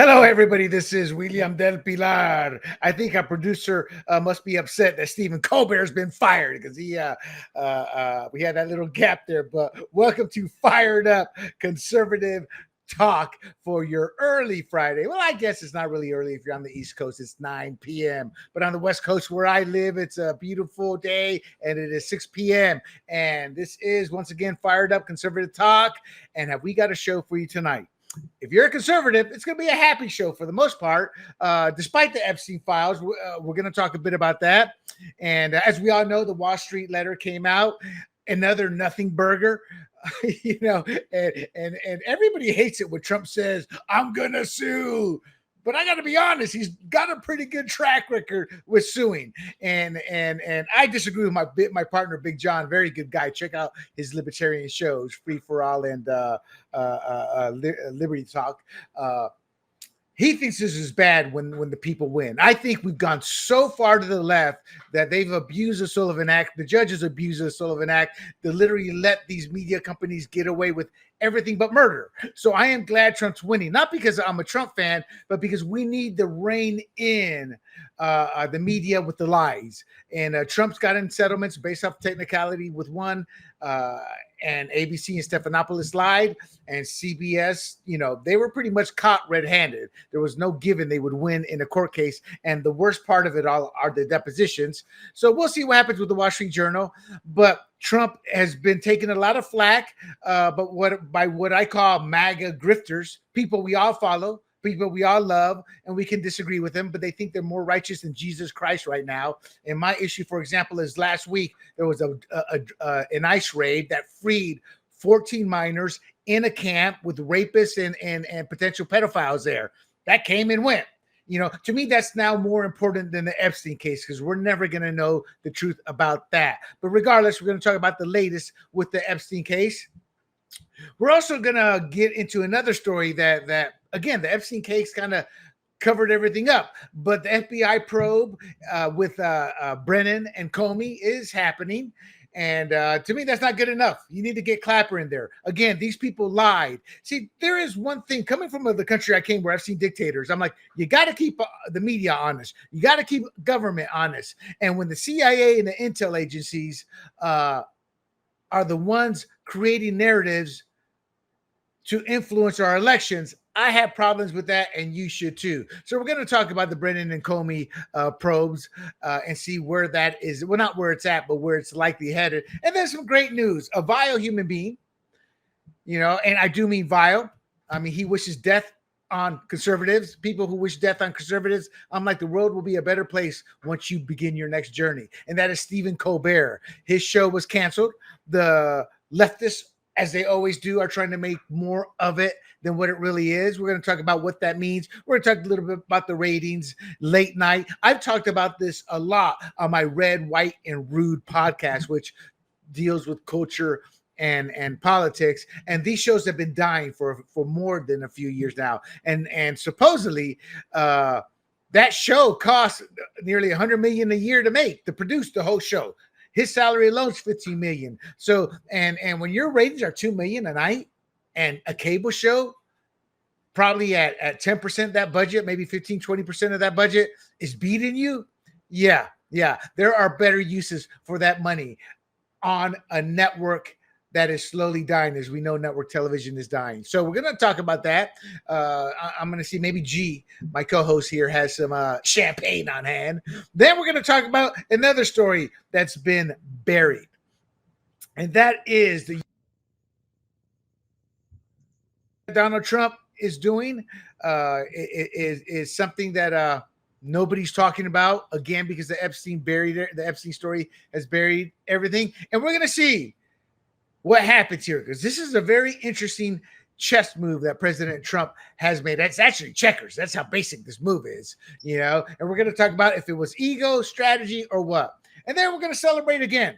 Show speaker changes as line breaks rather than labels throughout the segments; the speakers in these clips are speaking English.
Hello, everybody. This is William Del Pilar. I think our producer must be upset that Stephen Colbert has been fired because we had that little gap there. But welcome to Fired Up Conservative Talk for your early Friday. Well, I guess it's not really early if you're on the East Coast. It's 9 p.m. But on the West Coast where I live, it's a beautiful day and it is 6 p.m. And this is once again Fired Up Conservative Talk. And have we got a show for you tonight? If you're a conservative, it's going to be a happy show for the most part, despite the Epstein files. We're going to talk a bit about that. And as we all know, the Wall Street letter came out, another nothing burger, and everybody hates it when Trump says, I'm going to sue. But I got to be honest, he's got a pretty good track record with suing, and I disagree with my partner Big John, very good guy. Check out his libertarian shows, Free for All and Liberty Talk. He thinks this is bad when the people win. I think we've gone so far to the left that they've abused the Sullivan Act. The judges abused the Sullivan Act. They literally let these media companies get away with everything but murder. So I am glad Trump's winning, not because I'm a Trump fan, but because we need to rein in the media with the lies. And Trump's got in settlements based off technicality with one, and ABC and Stephanopoulos lied, and CBS, they were pretty much caught red-handed. There was no given they would win in a court case, and the worst part of it all are the depositions. So we'll see what happens with the Wall Street Journal, but Trump has been taking a lot of flack, by what I call MAGA grifters, people we all follow, people we all love, and we can disagree with them, but they think they're more righteous than Jesus Christ right now. And my issue, for example, is last week there was an ICE raid that freed 14 minors in a camp with rapists and potential pedophiles there. That came and went. To me, that's now more important than the Epstein case because we're never going to know the truth about that. But regardless, we're going to talk about the latest with the Epstein case. We're also going to get into another story that again, the Epstein case kind of covered everything up, but the FBI probe with Brennan and Comey is happening. And to me, that's not good enough. You need to get Clapper in there. Again, these people lied. See, there is one thing coming from the country I came where I've seen dictators. I'm like, you got to keep the media honest. You got to keep government honest. And when the CIA and the intel agencies are the ones creating narratives to influence our elections, I have problems with that, and you should too. So we're going to talk about the Brennan and Comey probes and see where that is. Well, not where it's at, but where it's likely headed. And there's some great news. A vile human being, and I do mean vile. I mean, he wishes death on conservatives, people who wish death on conservatives. I'm like, the world will be a better place once you begin your next journey. And that is Stephen Colbert. His show was canceled. The leftists, as they always do, are trying to make more of it than what it really is. We're going to talk about what that means. We're going to talk a little bit about the ratings, late night. I've talked about this a lot on my Red, White, and Rude podcast, which deals with culture and politics. And these shows have been dying for more than a few years now. And supposedly, that show costs nearly $100 million a year to produce the whole show. His salary alone is $15 million. So, and when your ratings are $2 million a night, and a cable show probably at 10% of that budget, maybe 15, 20% of that budget is beating you. Yeah. There are better uses for that money on a network that is slowly dying. As we know, network television is dying. So we're going to talk about that. I'm going to see maybe G, my co-host here, has some champagne on hand. Then we're going to talk about another story that's been buried. And that is the Donald Trump is doing is something that nobody's talking about, again, because the Epstein story has buried everything. And we're going to see what happens here, because this is a very interesting chess move that President Trump has made. That's actually checkers. That's how basic this move is, and we're going to talk about if it was ego, strategy, or what. And then we're going to celebrate again.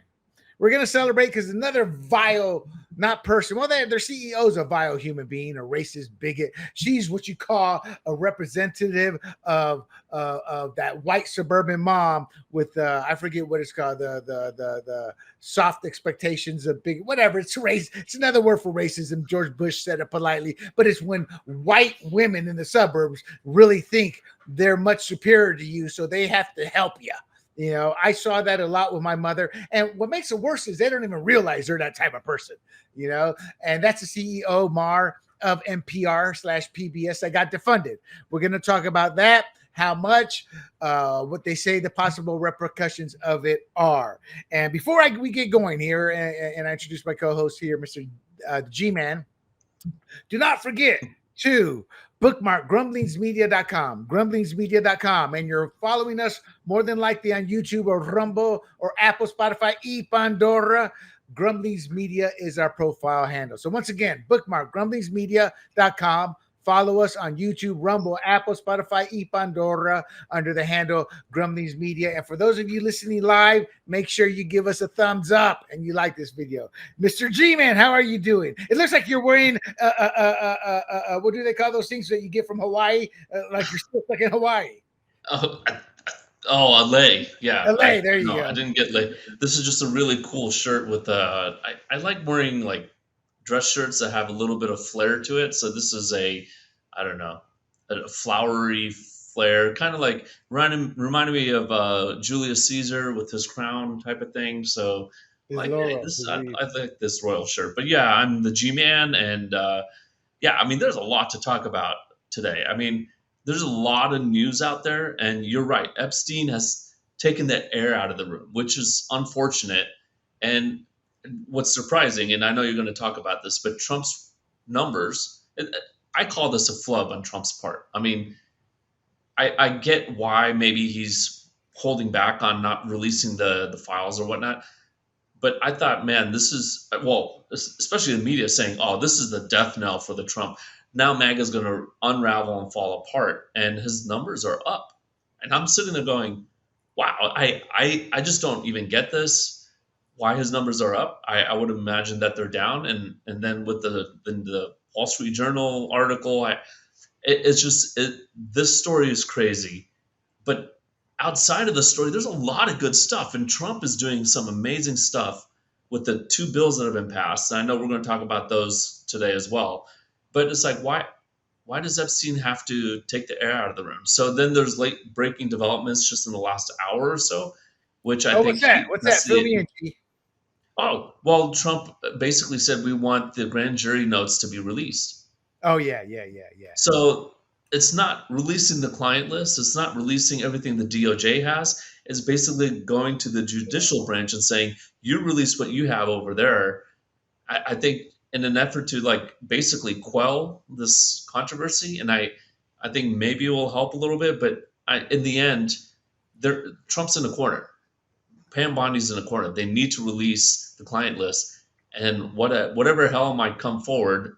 We're going to celebrate because another vile not person. Well, their CEO's a vile human being, a racist bigot. She's what you call a representative of that white suburban mom with I forget what it's called, the soft expectations of big whatever. It's race. It's another word for racism. George Bush said it politely, but it's when white women in the suburbs really think they're much superior to you, so they have to help you. You know, I saw that a lot with my mother. And what makes it worse is they don't even realize they're that type of person, you know, and that's the CEO, Mar, of NPR/PBS that got defunded. We're going to talk about that, how much, what they say the possible repercussions of it are. And before we get going here, and I introduce my co-host here, Mr. Jee-Man, do not forget to bookmark grumblingsmedia.com, and you're following us more than likely on YouTube or Rumble or Apple, Spotify, Pandora. Grumblings Media is our profile handle. So once again, bookmark grumblingsmedia.com. Follow us on YouTube, Rumble, Apple, Spotify, Pandora under the handle Grumblings Media. And for those of you listening live, make sure you give us a thumbs up and you like this video. Mr. G-Man, how are you doing? It looks like you're wearing, what do they call those things that you get from Hawaii? Like you're still stuck in Hawaii.
LA. Yeah.
LA, there you go.
I didn't get LA. This is just a really cool shirt with, I like wearing like dress shirts that have a little bit of flair to it. So this is a flowery flair, kind of like reminded me of Julius Caesar with his crown type of thing. So I like this royal shirt. But yeah, I'm the G-Man, and there's a lot to talk about today. I mean, there's a lot of news out there, and you're right. Epstein has taken the air out of the room, which is unfortunate. And what's surprising, and I know you're going to talk about this, but Trump's numbers, I call this a flub on Trump's part. I mean, I get why maybe he's holding back on not releasing the files or whatnot. But I thought, man, this is, especially the media saying, oh, this is the death knell for the Trump. Now MAGA is going to unravel and fall apart, and his numbers are up. And I'm sitting there going, wow, I just don't even get this. Why his numbers are up. I would imagine that they're down, and then with the Wall Street Journal article, this story is crazy. But outside of the story, there's a lot of good stuff, and Trump is doing some amazing stuff with the 2 bills that have been passed. And I know we're going to talk about those today as well. But it's like, why does Epstein have to take the air out of the room? So then there's late breaking developments just in the last hour or so, which I think.
What's that? Fill me in.
Oh, well, Trump basically said we want the grand jury notes to be released.
Oh, yeah.
So it's not releasing the client list. It's not releasing everything the DOJ has. It's basically going to the judicial branch and saying, you release what you have over there. I think in an effort to like basically quell this controversy. And I think maybe it will help a little bit. But in the end, Trump's in the corner. Pam Bondi's in a corner. They need to release the client list, and whatever hell might come forward,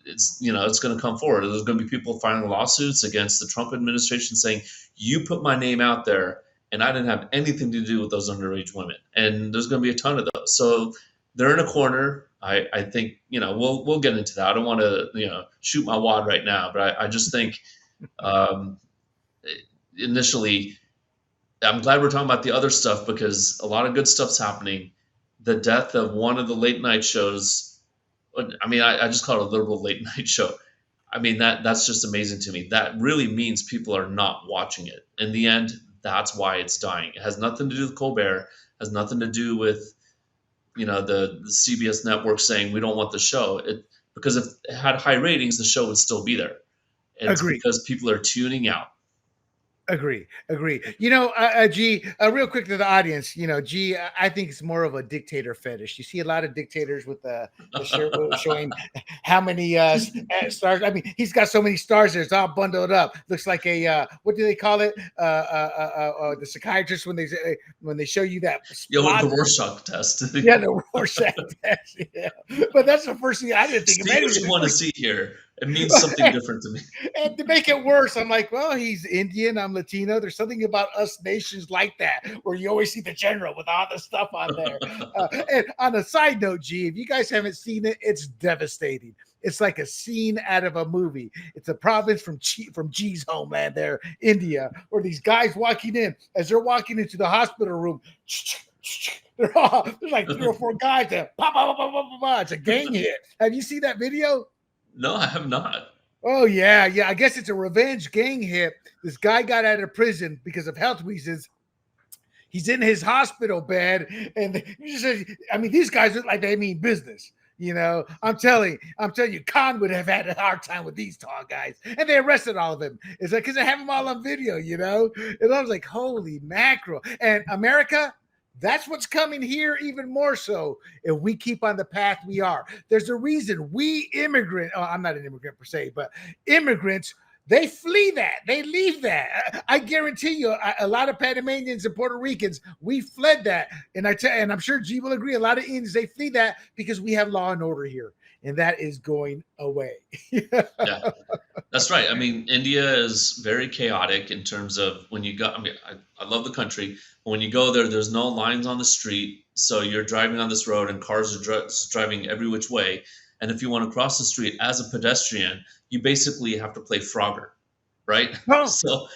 it's going to come forward. There's going to be people filing lawsuits against the Trump administration saying, you put my name out there, and I didn't have anything to do with those underage women. And there's going to be a ton of those. So they're in a corner. I think we'll get into that. I don't want to shoot my wad right now, but I just think initially. I'm glad we're talking about the other stuff because a lot of good stuff's happening. The death of one of the late night shows. I mean, I just call it a liberal late night show. I mean, that's just amazing to me. That really means people are not watching it. In the end, that's why it's dying. It has nothing to do with Colbert. Has nothing to do with, the CBS network saying we don't want the show. Because if it had high ratings, the show would still be there. It's because people are tuning out.
Agree. G, real quick to the audience, G, I think it's more of a dictator fetish. You see a lot of dictators with the shirt showing how many stars. I mean, he's got so many stars there. It's all bundled up. Looks like a what do they call it? The psychiatrist when they show you that.
The Rorschach test.
Yeah, the Rorschach test. Yeah, but that's the first thing I didn't think of.
What you want to see here. It means something different to me.
And to make it worse, I'm like, well, he's Indian, I'm Latino. There's something about us nations like that where you always see the general with all the stuff on there. And on a side note, G, if you guys haven't seen it, it's devastating. It's like a scene out of a movie. It's a province from G's homeland there, India, where these guys walking in, as they're walking into the hospital room, there's like 3 or 4 guys there. It's a gang hit. Have you seen that video?
No, I have not.
Oh, yeah. I guess it's a revenge gang hit. This guy got out of prison because of health reasons. He's in his hospital bed, and these guys look like they mean business. I'm telling you, Khan would have had a hard time with these tall guys, and they arrested all of them. It's like because they have them all on video, And I was like, holy mackerel! And America. That's what's coming here even more so if we keep on the path we are. There's a reason we I'm not an immigrant per se, but immigrants, they flee that. They leave that. I guarantee you a lot of Panamanians and Puerto Ricans, we fled that. And I'm sure G will agree, a lot of Indians, they flee that because we have law and order here. And that is going away.
Yeah, that's right. I mean, India is very chaotic in terms of when you go. I mean, I love the country. But when you go there, there's no lines on the street. So you're driving on this road and cars are driving every which way. And if you want to cross the street as a pedestrian, you basically have to play Frogger, right?
Oh.
So,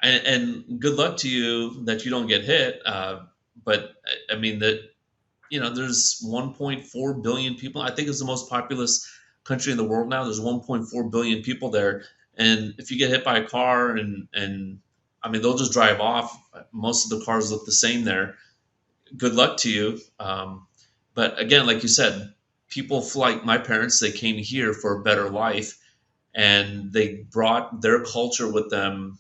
and good luck to you that you don't get hit. But I mean, there's 1.4 billion people. I think it's the most populous country in the world now. There's 1.4 billion people there. And if you get hit by a car and I mean, they'll just drive off. Most of the cars look the same there. Good luck to you. But again, like you said, people like my parents, they came here for a better life and they brought their culture with them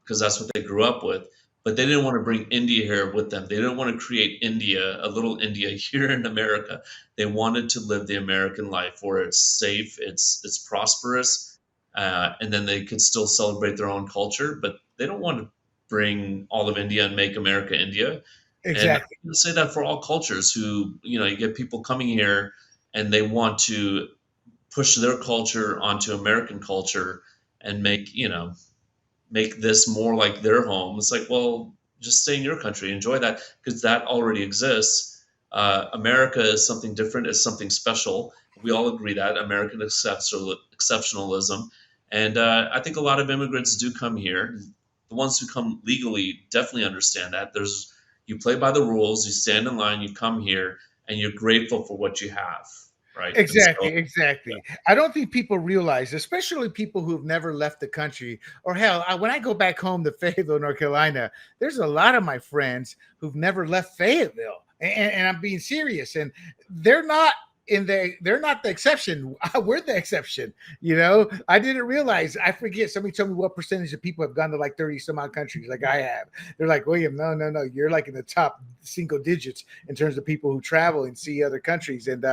because that's what they grew up with. But they didn't want to bring India here with them. They didn't want to create India, a little India here in America. They wanted to live the American life where it's safe, it's prosperous, and then they could still celebrate their own culture. But they don't want to bring all of India and make America India.
Exactly.
And I say that for all cultures who, you get people coming here and they want to push their culture onto American culture and make this more like their home. It's like, well, just stay in your country, enjoy that, because that already exists. America is something different, it's something special. We all agree that American exceptionalism. And I think a lot of immigrants do come here. The ones who come legally definitely understand that. You play by the rules, you stand in line, you come here, and you're grateful for what you have. Right.
Exactly. Yeah. I don't think people realize, especially people who've never left the country, or hell, when I go back home to Fayetteville, North Carolina, there's a lot of my friends who've never left Fayetteville, and I'm being serious, and they're not the exception. We're the exception. I didn't realize. I forget. Somebody told me what percentage of people have gone to like 30 some odd countries like I have. They're like, William, no. You're like in the top single digits in terms of people who travel and see other countries. And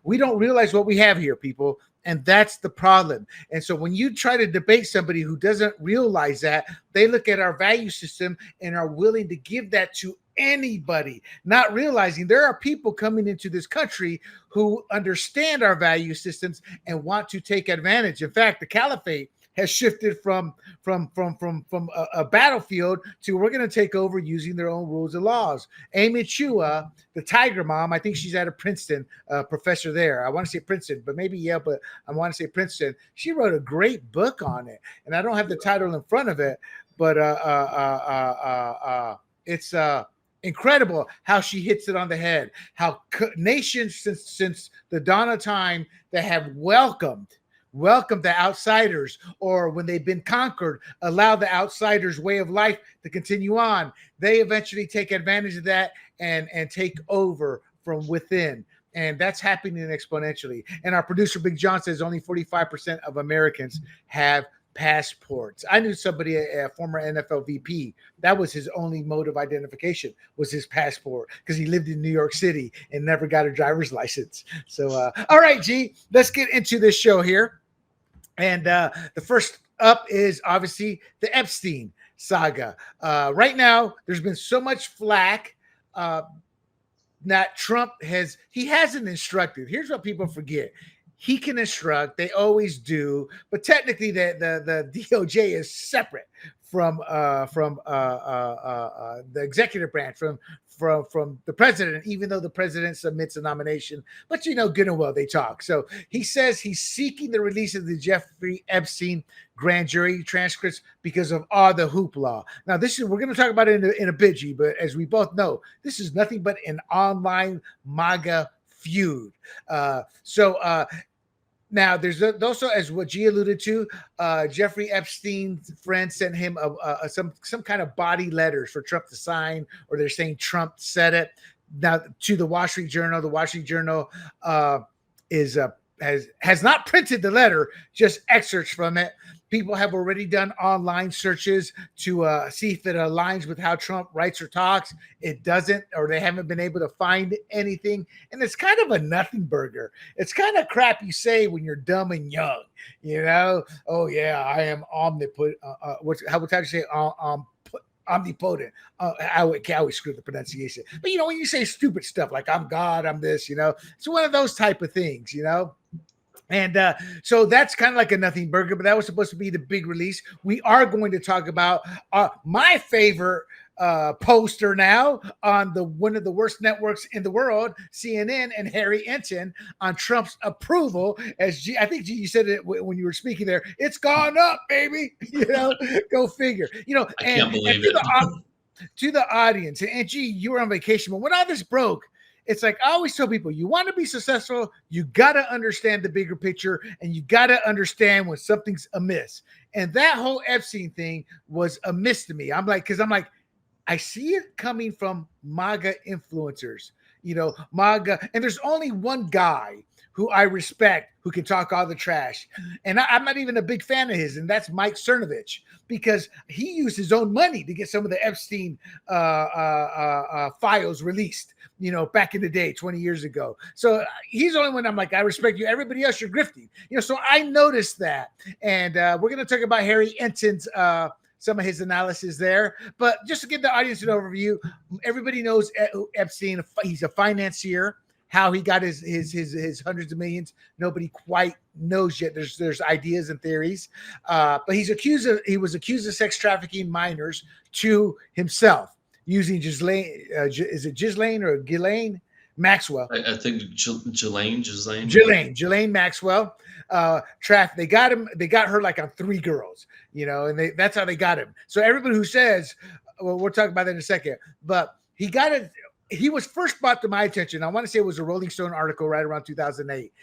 we don't realize what we have here, people. And that's the problem. And so when you try to debate somebody who doesn't realize that, they look at our value system and are willing to give that to anybody, not realizing there are people coming into this country who understand our value systems and want to take advantage. In fact, the caliphate has shifted from a battlefield to we're going to take over using their own rules and laws. Amy Chua, the Tiger Mom, I think she's at a Princeton professor there. I want to say Princeton, but maybe Yale, but I want to say Princeton. She wrote a great book on it, and I don't have the title in front of it, but it's incredible how she hits it on the head. How nations since the dawn of time that have welcomed the outsiders, or when they've been conquered, allow the outsiders' way of life to continue on. They eventually take advantage of that and take over from within. And that's happening exponentially. And our producer, Big John, says only 45% of Americans have passports. I knew somebody, a former NFL VP, that was his only mode of identification, was his passport, because he lived in New York City and never got a driver's license. So, all right, G, let's get into this show here. And the first up is obviously the Epstein saga. Right now, there's been so much flack that Trump hasn't instructed. Here's what people forget. he can instruct. They always do, but technically, the DOJ is separate from the executive branch, from the president, even though the president submits a nomination. But you know good and well they talk. So he says he's seeking the release of the Jeffrey Epstein grand jury transcripts because of all the hoopla. Now, we're going to talk about it in a bit, G, but as we both know, this is nothing but an online MAGA feud. Now, there's also, as what G alluded to, Jeffrey Epstein's friend sent him some kind of body letters for Trump to sign, or they're saying Trump said it. Now, to the Wall Street Journal, the Wall Street Journal has not printed the letter, just excerpts from it. People have already done online searches to see if it aligns with how Trump writes or talks. It doesn't, or they haven't been able to find anything. And it's kind of a nothing burger. It's kind of crap you say when you're dumb and young, you know? Oh, yeah, I am omnipotent. How would you say omnipotent? I always screw the pronunciation. But, you know, when you say stupid stuff like I'm God, I'm this, you know, it's one of those type of things, you know? And so that's kind of like a nothing burger, but that was supposed to be the big release. We are going to talk about my favorite poster now on one of the worst networks in the world, CNN, and Harry Ensign on Trump's approval. I think you said it when you were speaking there. It's gone up, baby. You know, go figure. You know,
I can't believe it.
To the audience, and G, you were on vacation, but when all this broke, it's like I always tell people, you want to be successful, you got to understand the bigger picture, and you got to understand when something's amiss. And that whole Epstein thing was amiss to me. I'm like, I see it coming from MAGA influencers, you know, MAGA. And there's only one guy who I respect who can talk all the trash. And I'm not even a big fan of his, and that's Mike Cernovich, because he used his own money to get some of the Epstein files released, you know, back in the day, 20 years ago. So he's the only one I'm like, I respect you. Everybody else, you're grifting. You know, so I noticed that. And we're going to talk about Harry Ensign's some of his analysis there. But just to give the audience an overview, everybody knows Epstein. He's a financier. How he got his hundreds of millions, nobody quite knows yet. There's ideas and theories, but he was accused of sex trafficking minors to himself using Ghislaine. Is it Ghislaine or Ghislaine Maxwell?
I think Ghislaine
Maxwell. They got him. They got her like on 3 girls, you know, and that's how they got him. So everybody who says, well, we'll talk about that in a second, but he got it. He was first brought to my attention. I want to say it was a Rolling Stone article right around 2008,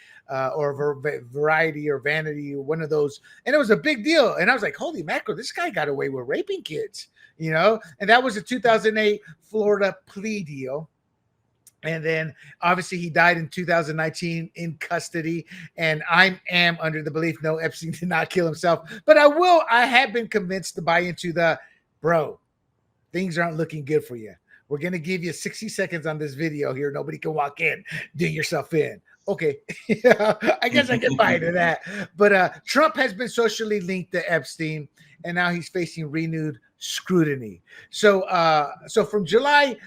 or Variety or Vanity, or one of those. And it was a big deal. And I was like, holy mackerel, this guy got away with raping kids, you know? And that was a 2008 Florida plea deal. And then obviously he died in 2019 in custody. And I am under the belief, no, Epstein did not kill himself. But I have been convinced to buy into bro, things aren't looking good for you. We're going to give you 60 seconds on this video here. Nobody can walk in. Do yourself in. Okay. I guess I can buy into that. But Trump has been socially linked to Epstein, and now he's facing renewed scrutiny. So from July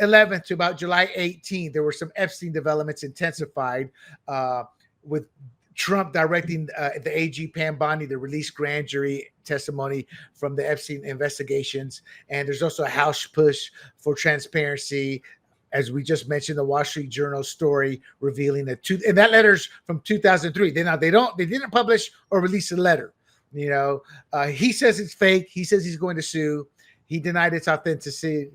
11th to about July 18th, there were some Epstein developments intensified with Trump directing the AG Pam Bondi to release grand jury testimony from the Epstein investigations. And there's also a House push for transparency. As we just mentioned, the Wall Street Journal story revealing and that letter's from 2003. They didn't publish or release a letter. You know, he says it's fake. He says he's going to sue. He denied its authenticity.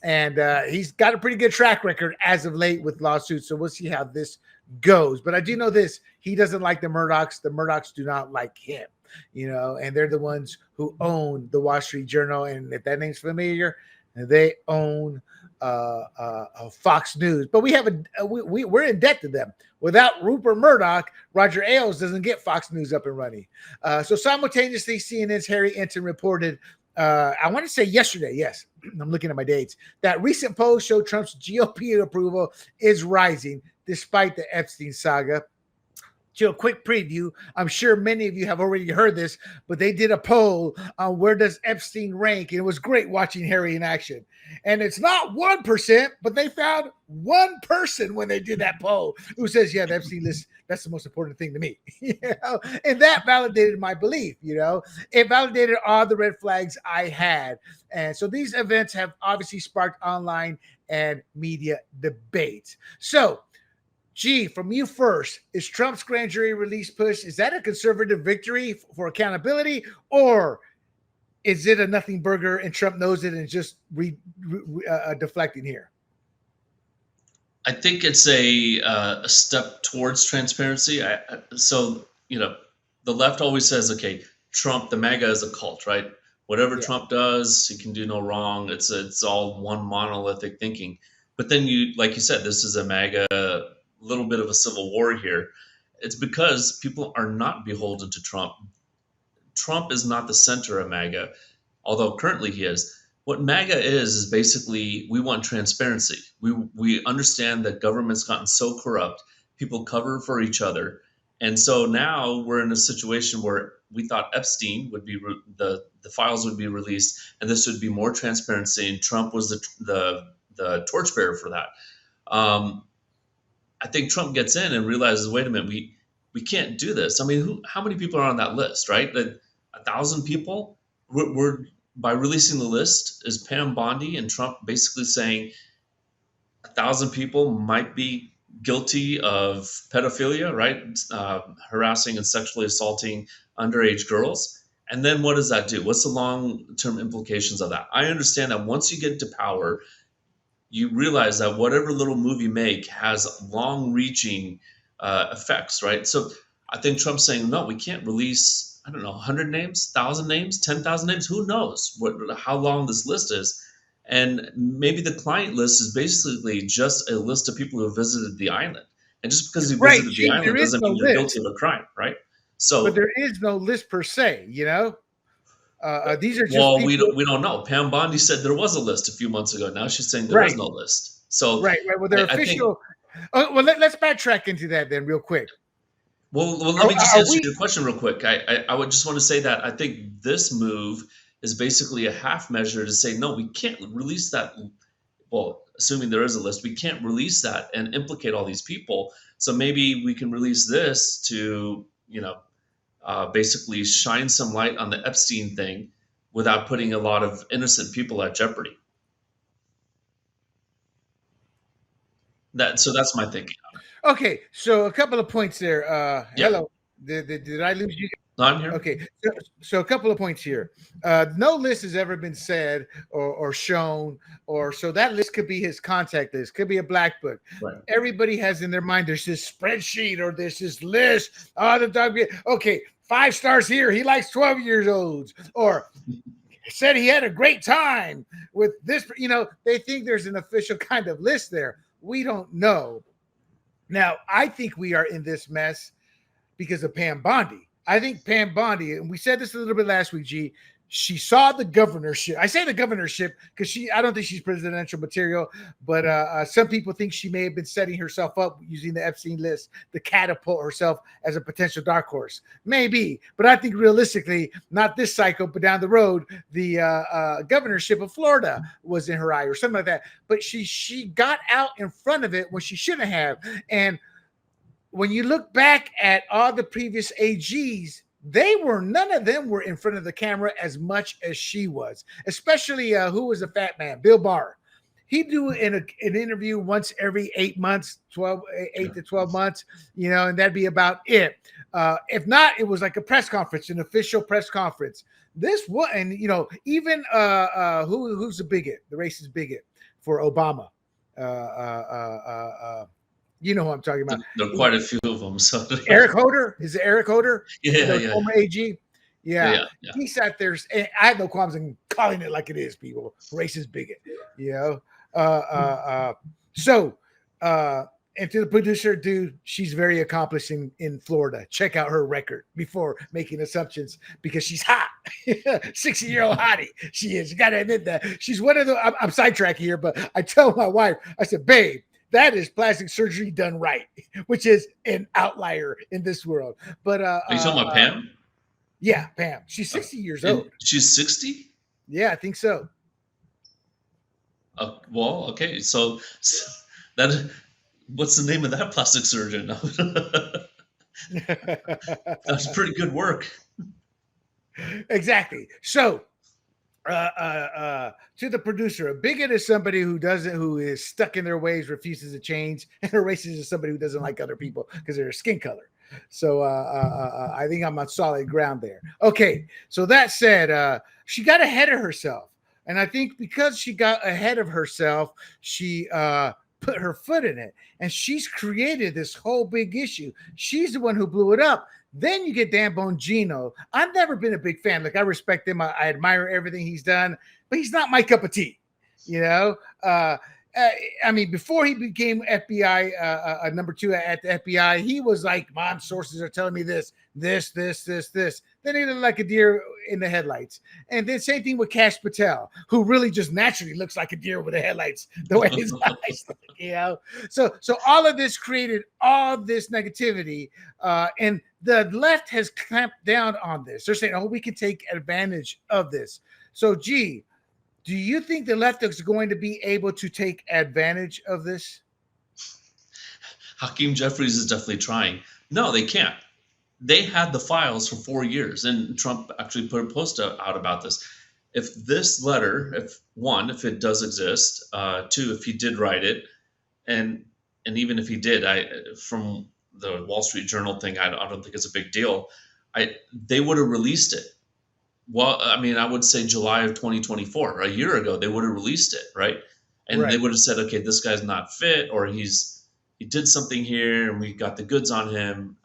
And he's got a pretty good track record as of late with lawsuits. So we'll see how this goes. But I do know this: he doesn't like the Murdochs. The Murdochs do not like him, you know, and they're the ones who own the Wall Street Journal. And if that name's familiar, they own Fox News. But we're in debt to them. Without Rupert Murdoch, Roger Ailes doesn't get Fox News up and running. So simultaneously, CNN's Harry Ensign reported, I want to say yesterday, yes, I'm looking at my dates, that recent polls show Trump's GOP approval is rising despite the Epstein saga. to a quick preview. I'm sure many of you have already heard this, but they did a poll on where does Epstein rank, and it was great watching Harry in action. And it's not 1%, but they found one person when they did that poll who says, yeah, the Epstein list, that's the most important thing to me. And that validated my belief. It validated all the red flags I had. And so these events have obviously sparked online and media debate. So Gee, from you first, is Trump's grand jury release push, is that a conservative victory for accountability, or is it a nothing burger and Trump knows it and just deflecting here?
I think it's a step towards transparency. So, the left always says, okay, Trump, the MAGA is a cult, right? Whatever Trump does, he can do no wrong. It's all one monolithic thinking. But then like you said, this is a MAGA little bit of a civil war here. It's because people are not beholden to Trump. Trump is not the center of MAGA, although currently he is. What MAGA is basically we want transparency. We understand that government's gotten so corrupt, people cover for each other. And so now we're in a situation where we thought Epstein would be the files would be released, and this would be more transparency. And Trump was the torchbearer for that. I think Trump gets in and realizes, wait a minute, we can't do this. I mean, how many people are on that list, right? 1,000 people. We're by releasing the list, is Pam Bondi and Trump basically saying 1,000 people might be guilty of pedophilia, right? Harassing and sexually assaulting underage girls. And then what does that do? What's the long-term implications of that? I understand that once you get to power, you realize that whatever little move you make has long-reaching effects, right? So I think Trump's saying, no, we can't release, 100 names, 1,000 names, 10,000 names. Who knows how long this list is? And maybe the client list is basically just a list of people who visited the island. And just because you visited the island doesn't mean you're guilty of a crime, right? So,
but there is no list per se, These are just
we don't know. Pam Bondi said there was a list a few months ago. Now she's saying there is no list. So
right. Well, they're official. Let's backtrack into that then, real quick.
Well, let me just answer your question real quick. I would just want to say that I think this move is basically a half measure to say, no, we can't release that. Well, assuming there is a list, we can't release that and implicate all these people. So maybe we can release this to, basically shine some light on the Epstein thing without putting a lot of innocent people at jeopardy. So that's my thinking.
Okay, so a couple of points there. Hello, did I lose you?
No, I'm here.
Okay, so a couple of points here. No list has ever been said or shown, so that list could be his contact list, could be a black book.
Right.
Everybody has in their mind there's this spreadsheet or there's this list. The dog. Okay, 5 stars here. He likes 12-year-olds, or said he had a great time with this. They think there's an official kind of list there. We don't know. Now, I think we are in this mess because of Pam Bondi. I think Pam Bondi, and we said this a little bit last week, G, she saw the governorship. I say the governorship because I don't think she's presidential material, but some people think she may have been setting herself up using the Epstein list to catapult herself as a potential dark horse. Maybe, but I think realistically, not this cycle, but down the road, the governorship of Florida was in her eye or something like that. But she got out in front of it when she shouldn't have. And when you look back at all the previous AGs, none of them were in front of the camera as much as she was, especially who was the fat man, Bill Barr. He'd do an interview once every 8 months, 8 to 12 months, and that'd be about it. If not, it was like a press conference, an official press conference. This one, and even who's the bigot, the racist bigot for Obama? You know who I'm talking about.
There are quite a few of them. So
Eric Holder, is it Eric Holder?
Yeah.
Former AG. Yeah. He sat there. And I had no qualms in calling it like it is, people. Racist bigot. And to the producer, dude, she's very accomplished in Florida. Check out her record before making assumptions because she's hot. 60-year-old hottie. She is. You got to admit that. She's one of the, I'm sidetracking here, but I tell my wife, I said, babe, that is plastic surgery done right, which is an outlier in this world. But
are you talking about Pam?
Yeah, Pam. She's 60 years
and
old.
She's 60?
Yeah, I think so.
Well, okay. So that, what's the name of that plastic surgeon? That's pretty good work.
Exactly. So, to the producer, a bigot is somebody who is stuck in their ways, refuses to change, and a racist is somebody who doesn't like other people because of their skin color. So I think I'm on solid ground there. Okay, so that said, she got ahead of herself, and I think because she got ahead of herself, she put her foot in it, and she's created this whole big issue. She's the one who blew it up. Then you get Dan Bongino. I've never been a big fan. Like, I respect him. I admire everything he's done, but he's not my cup of tea. You know, I mean, before he became FBI number 2 at the FBI, he was like, my sources are telling me this. Then he looked like a deer in the headlights. And then same thing with Kash Patel, who really just naturally looks like a deer with the headlights, the way his eyes look, you know. So all of this created all this negativity, and the left has clamped down on this. They're saying, oh, we can take advantage of this. So, G, do you think the left is going to be able to take advantage of this?
Hakeem Jeffries is definitely trying. No, they can't. They had the files for 4 years, and Trump actually put a post out about this. If this letter, if it does exist, 2, if he did write it, and even if he did, from the Wall Street Journal thing, I don't think it's a big deal. They would have released it. Well, I mean, I would say July of 2024, a year ago, they would have released it, right? And they would have said, okay, this guy's not fit, or he did something here, and we got the goods on him.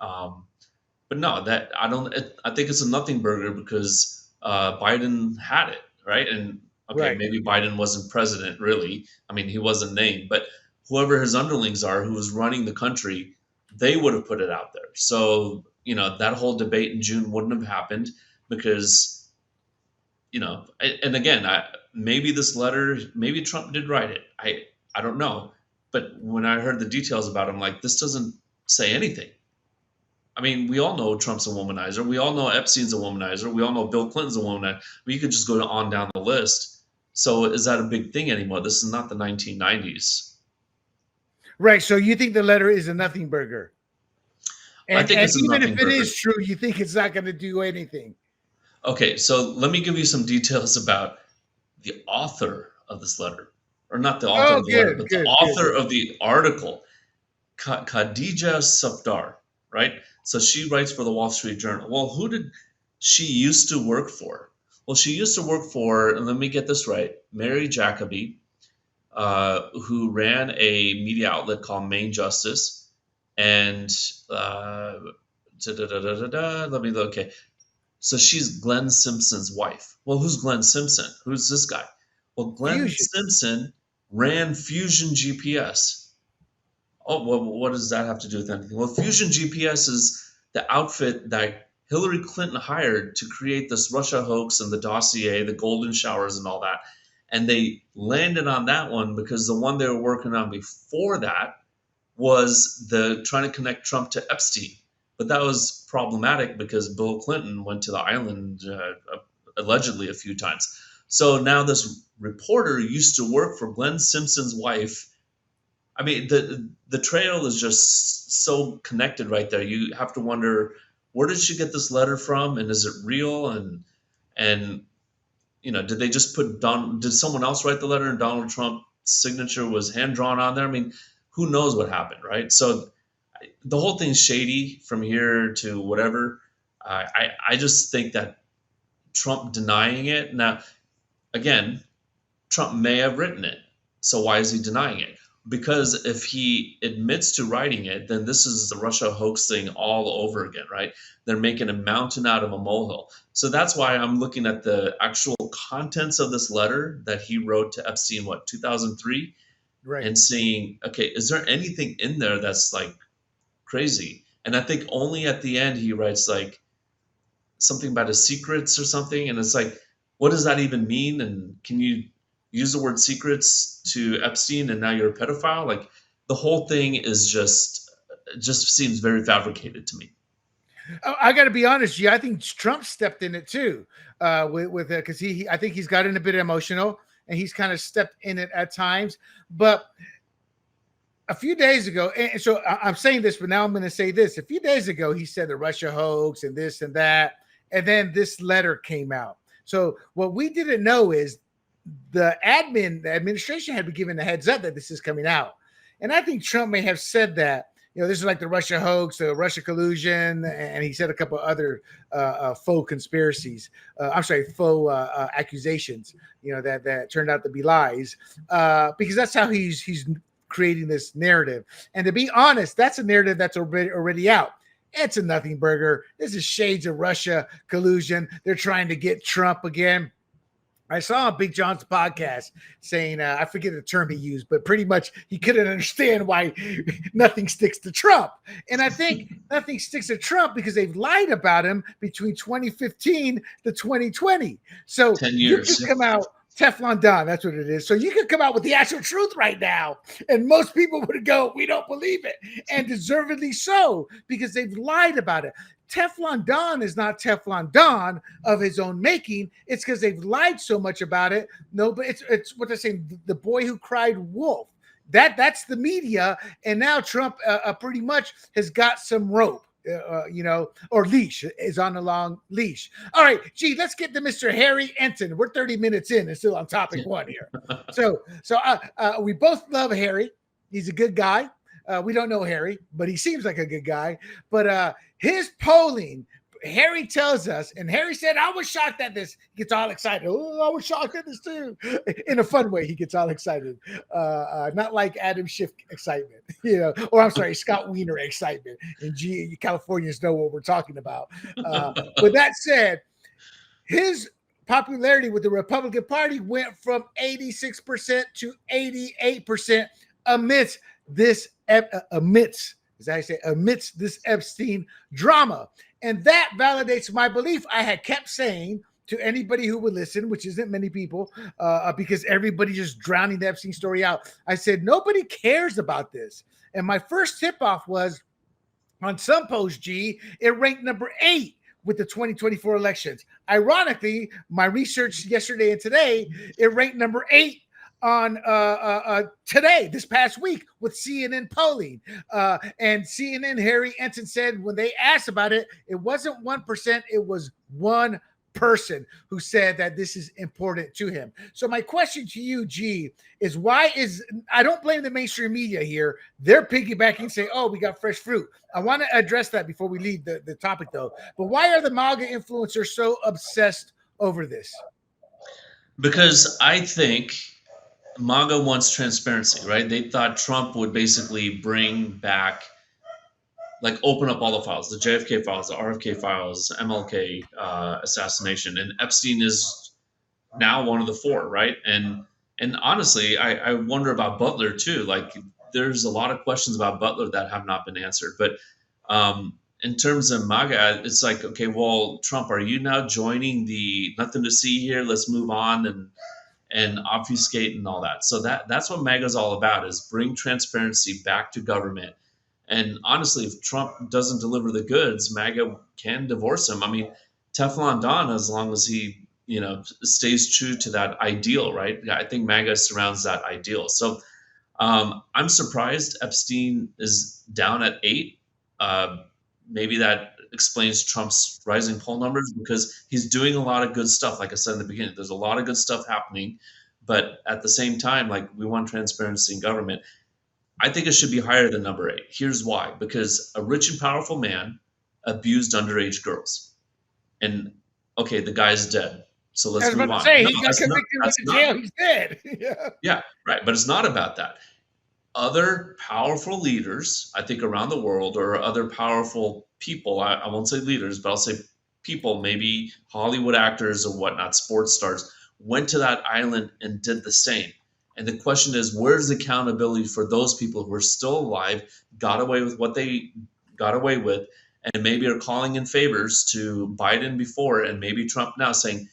But no, I think it's a nothing burger because Biden had it, right? And okay, maybe Biden wasn't president, really. I mean, he wasn't named, but whoever his underlings are, who was running the country, they would have put it out there. So, that whole debate in June wouldn't have happened because, and again, maybe this letter, maybe Trump did write it. I don't know. But when I heard the details about it, I'm like, this doesn't say anything. I mean, we all know Trump's a womanizer. We all know Epstein's a womanizer. We all know Bill Clinton's a womanizer. We could just go on down the list. So is that a big thing anymore? This is not the 1990s.
Right. So you think the letter is a nothing burger? And,
I think it's
even if it is true, you think it's not going to do anything?
Okay, so let me give you some details about the author of this letter. Or not the author of the letter, but the author of the article, Khadija Safdar, right? So she writes for the Wall Street Journal. Well, who did she used to work for? Well, she used to work for, and let me get this right, Mary Jacoby, who ran a media outlet called Main Justice. And let me look. Okay. So she's Glenn Simpson's wife. Well, who's Glenn Simpson? Who's this guy? Well, Glenn Simpson ran Fusion GPS. Oh, well, what does that have to do with anything? Well, Fusion GPS is the outfit that Hillary Clinton hired to create this Russia hoax and the dossier, the golden showers and all that. And they landed on that one because the one they were working on before that was trying to connect Trump to Epstein. But that was problematic because Bill Clinton went to the island allegedly a few times. So now this reporter used to work for Glenn Simpson's wife. I mean, the trail is just so connected right there. You have to wonder, where did she get this letter from, and is it real? And did they just did someone else write the letter and Donald Trump's signature was hand drawn on there? I mean, who knows what happened, right? So the whole thing's shady from here to whatever. I just think that Trump denying it. Now, again, Trump may have written it. So why is he denying it? Because if he admits to writing it, then this is the Russia hoax thing all over again, right? They're making a mountain out of a molehill. So that's why I'm looking at the actual contents of this letter that he wrote to Epstein, 2003? Right. And saying, okay, is there anything in there that's like crazy? And I think only at the end he writes like something about his secrets or something. And it's like, what does that even mean? And can you use the word secrets to Epstein and now you're a pedophile? Like, the whole thing is just seems very fabricated to me.
I got to be honest, I think Trump stepped in it too, with it, because I think he's gotten a bit emotional and he's kind of stepped in it at times. But a few days ago, and so I'm saying this, but now I'm going to say this. A few days ago, he said the Russia hoax and this and that, and then this letter came out. So what we didn't know is the administration had been given a heads up that this is coming out. And I think Trump may have said that, this is like the Russia hoax, the Russia collusion, and he said a couple other faux conspiracies. Faux accusations, that turned out to be lies, because that's how he's creating this narrative. And to be honest, that's a narrative that's already out. It's a nothing burger. This is shades of Russia collusion. They're trying to get Trump again. I saw on Big John's podcast saying, I forget the term he used, but pretty much he couldn't understand why nothing sticks to Trump. And I think nothing sticks to Trump because they've lied about him between 2015 to 2020. So
10 years.
You could come out Teflon Don, that's what it is. So you could come out with the actual truth right now, and most people would go, we don't believe it, and deservedly so, because they've lied about it. Teflon Don is not Teflon Don of his own making. It's because they've lied so much about it. No, but it's what they're saying, the boy who cried wolf. That's the media, and now Trump pretty much has got some rope. Or leash, is on a long leash. All right, let's get to Mr. Harry Enton. We're 30 minutes in and still on topic one here. So we both love Harry. He's a good guy. We don't know Harry, but he seems like a good guy. But his polling, Harry tells us, and Harry said, I was shocked at this. He gets all excited. Oh, I was shocked at this too. In a fun way, he gets all excited. Not like Adam Schiff excitement, or I'm sorry, Scott Wiener excitement. And Californians know what we're talking about. With that said, his popularity with the Republican Party went from 86% to 88% amidst this Epstein drama. And that validates my belief I had kept saying to anybody who would listen, which isn't many people, because everybody just drowning the Epstein story out. I said, nobody cares about this. And my first tip-off was on some post, it ranked number 8 with the 2024 elections. Ironically, my research yesterday and today, it ranked number 8 on today, this past week, with CNN polling. And CNN, Harry Enton said when they asked about it, it wasn't 1%, it was one person who said that this is important to him. So my question to you, is I don't blame the mainstream media here. They're piggybacking and say, oh, we got fresh fruit. I want to address that before we leave the topic though. But why are the MAGA influencers so obsessed over this?
Because I think MAGA wants transparency, right? They thought Trump would basically bring back, open up all the files, the JFK files, the RFK files, MLK assassination, and Epstein is now one of the 4, right? And honestly, I wonder about Butler too. There's a lot of questions about Butler that have not been answered. But in terms of MAGA, it's like, okay, well, Trump, are you now joining the nothing to see here? Let's move on and obfuscate and all that. So that's what MAGA is all about, is bring transparency back to government. And honestly, if Trump doesn't deliver the goods, MAGA can divorce him. I mean, Teflon Don, as long as he, stays true to that ideal, right? I think MAGA surrounds that ideal. So I'm surprised Epstein is down at 8. Maybe that explains Trump's rising poll numbers, because he's doing a lot of good stuff. Like I said in the beginning, there's a lot of good stuff happening, but at the same time, we want transparency in government. I think it should be higher than number 8. Here's why: because a rich and powerful man abused underage girls, and okay, the guy's dead. So let's move on.
He got convicted in jail. He's dead.
Yeah, right. But it's not about that. Other powerful leaders, I think, around the world, or other powerful people, I won't say leaders, but I'll say people, maybe Hollywood actors or whatnot, sports stars, went to that island and did the same. And the question is, where's accountability for those people who are still alive, got away with what they got away with, and maybe are calling in favors to Biden before, and maybe Trump now saying,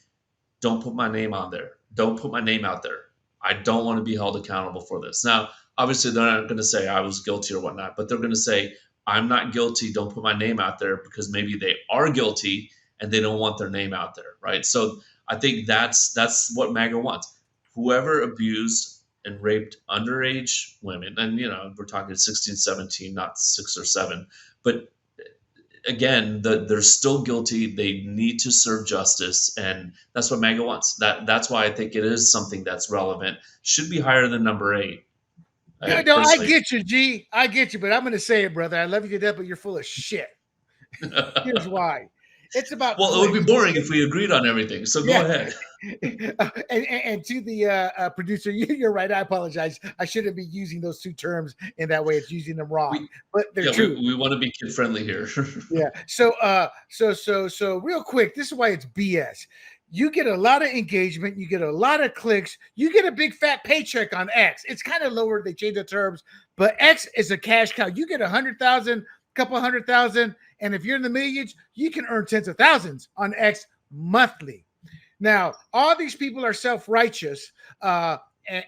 don't put my name on there. Don't put my name out there. I don't want to be held accountable for this. Now, obviously, they're not going to say I was guilty or whatnot, but they're going to say I'm not guilty. Don't put my name out there, because maybe they are guilty and they don't want their name out there, right? So I think that's what MAGA wants. Whoever abused and raped underage women, and we're talking 16, 17, not 6 or 7, but again, they're still guilty. They need to serve justice, and that's what MAGA wants. That's why I think it is something that's relevant. Should be higher than number 8.
No, I get you, G. I get you, but I'm going to say it, brother. I love you to death, but you're full of shit. Here's why. It's about.
Well, it would be boring if we agreed on everything. So go ahead.
And to the producer, you're right. I apologize. I shouldn't be using those two terms in that way. It's using them wrong, but they're true.
We want to be kid friendly here.
Yeah. So real quick, this is why it's BS. You get a lot of engagement, you get a lot of clicks, you get a big fat paycheck on X. It's kind of lower, they changed the terms, but X is a cash cow. You get 100,000, couple 100,000, and if you're in the millions, you can earn tens of thousands on X monthly. Now, all these people are self-righteous, and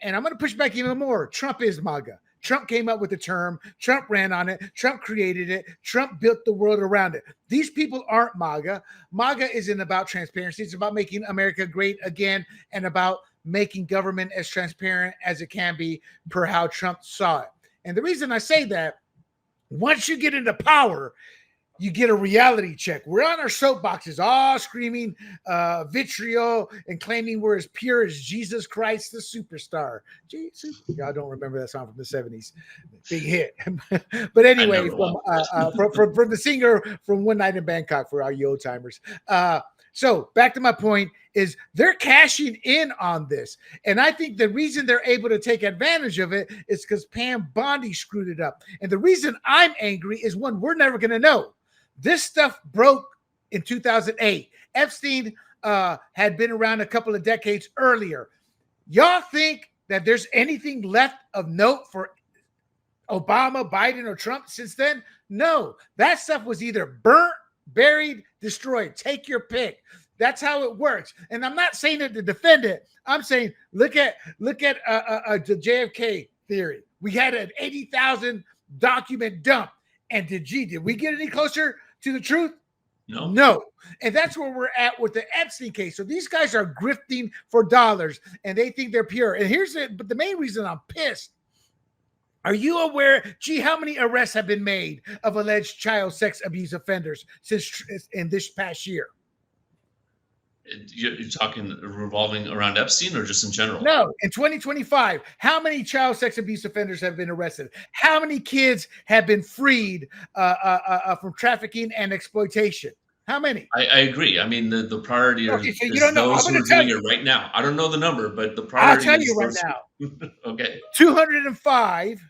I'm going to push back even more. Trump is MAGA. Trump came up with the term. Trump ran on it. Trump created it. Trump built the world around it. These people aren't MAGA. MAGA isn't about transparency. It's about making America great again and about making government as transparent as it can be per how Trump saw it. And the reason I say that, once you get into power, you get a reality check. We're on our soapboxes, all screaming vitriol and claiming we're as pure as Jesus Christ, the superstar. Y'all don't remember that song from the 70s. Big hit. But anyway, from the singer from One Night in Bangkok, for our old timers. So back to my point is they're cashing in on this. And I think the reason they're able to take advantage of it is because Pam Bondi screwed it up. And the reason I'm angry is one, we're never going to know. This stuff broke in 2008. Epstein had been around a couple of decades earlier. Y'all think that there's anything left of note for Obama, Biden, or Trump since then? No. That stuff was either burnt, buried, destroyed. Take your pick. That's how it works. And I'm not saying it to defend it. I'm saying look at the JFK theory. We had an 80,000 document dump. And did we get any closer to the truth? No. And that's where we're at with the Epstein case. So these guys are grifting for dollars and they think they're pure. And but the main reason I'm pissed. Are you aware, how many arrests have been made of alleged child sex abuse offenders in this past year?
You're talking revolving around Epstein or just in general?
No, in 2025, how many child sex abuse offenders have been arrested? How many kids have been freed from trafficking and exploitation? How many?
I agree. I mean, the priority is those who are doing it right now. I don't know the number, but the priority
I'll tell you right now.
Okay.
205,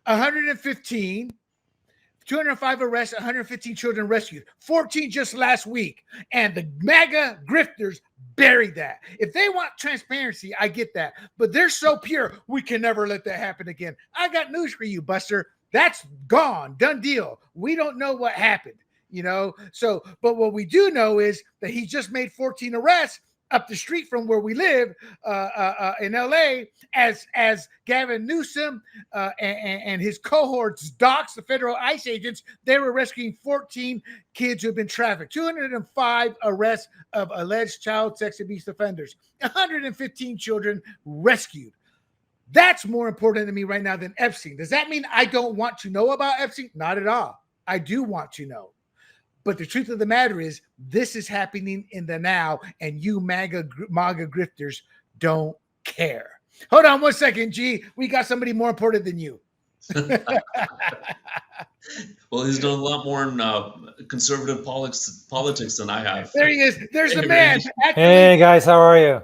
115, 205 arrests, 115 children rescued, 14 just last week. And the MAGA grifters buried that. If they want transparency, I get that. But they're so pure, we can never let that happen again. I got news for you, Buster. That's gone. Done deal. We don't know what happened, So, but what we do know is that he just made 14 arrests up the street from where we live in LA as Gavin Newsom and his cohorts docs, the federal ICE agents, they were rescuing 14 kids who have been trafficked, 205 arrests of alleged child sex abuse offenders, 115 children rescued. That's more important to me right now than Epstein. Does that mean I don't want to know about Epstein? Not at all. I do want to know. But the truth of the matter is, this is happening in the now, and you MAGA grifters don't care. Hold on 1 second, G. We got somebody more important than you.
Well, he's done a lot more in conservative politics than I have.
There he is. There's the man.
Actually, hey, guys. How are you?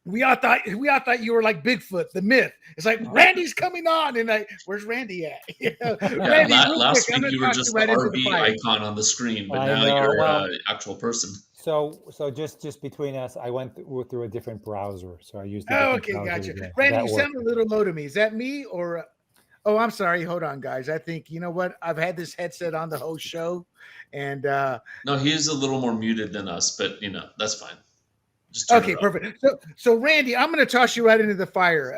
We all thought you were like Bigfoot, the myth. It's like Randy's coming on, and where's Randy at?
Randy, last week you were just the RV icon on the screen, but now you're an actual person.
So just between us, I went through a different browser, so I used.
Okay, gotcha. Randy, you sound a little low to me. Is that me or? Oh, I'm sorry. Hold on, guys. I think you know what? I've had this headset on the whole show, and
no, he's a little more muted than us, but that's fine. Just turn
Okay,
it up.
perfect. So Randy, I'm going to toss you right into the fire.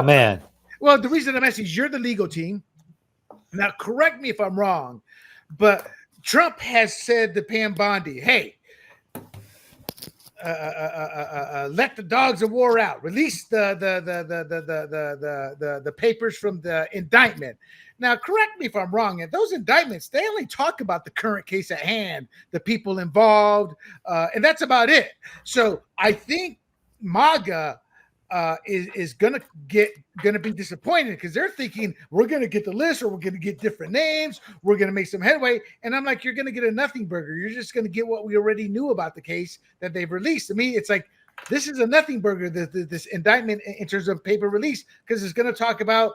Man.
Well, the reason I'm asking is you're the legal team. Now, correct me if I'm wrong, but Trump has said to Pam Bondi, "Hey, let the dogs of war out. Release the papers from the indictment." Now, correct me if I'm wrong. And those indictments, they only talk about the current case at hand, the people involved, and that's about it. So I think MAGA is gonna be disappointed because they're thinking we're gonna get the list or we're gonna get different names, we're gonna make some headway, and I'm like, you're gonna get a nothing burger. You're just gonna get what we already knew about the case that they've released. To me, it's like this is a nothing burger. This indictment in terms of paper release, because it's going to talk about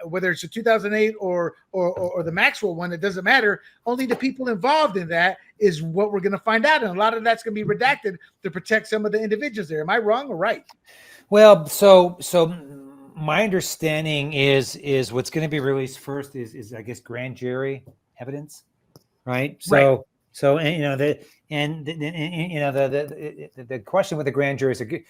whether it's a 2008 or the Maxwell one. It doesn't matter. Only the people involved in that is what we're going to find out, and a lot of that's going to be redacted to protect some of the individuals there. Am I wrong or right?
Well, so my understanding is what's going to be released first is I guess grand jury evidence, right? So the question with the grand jury is, the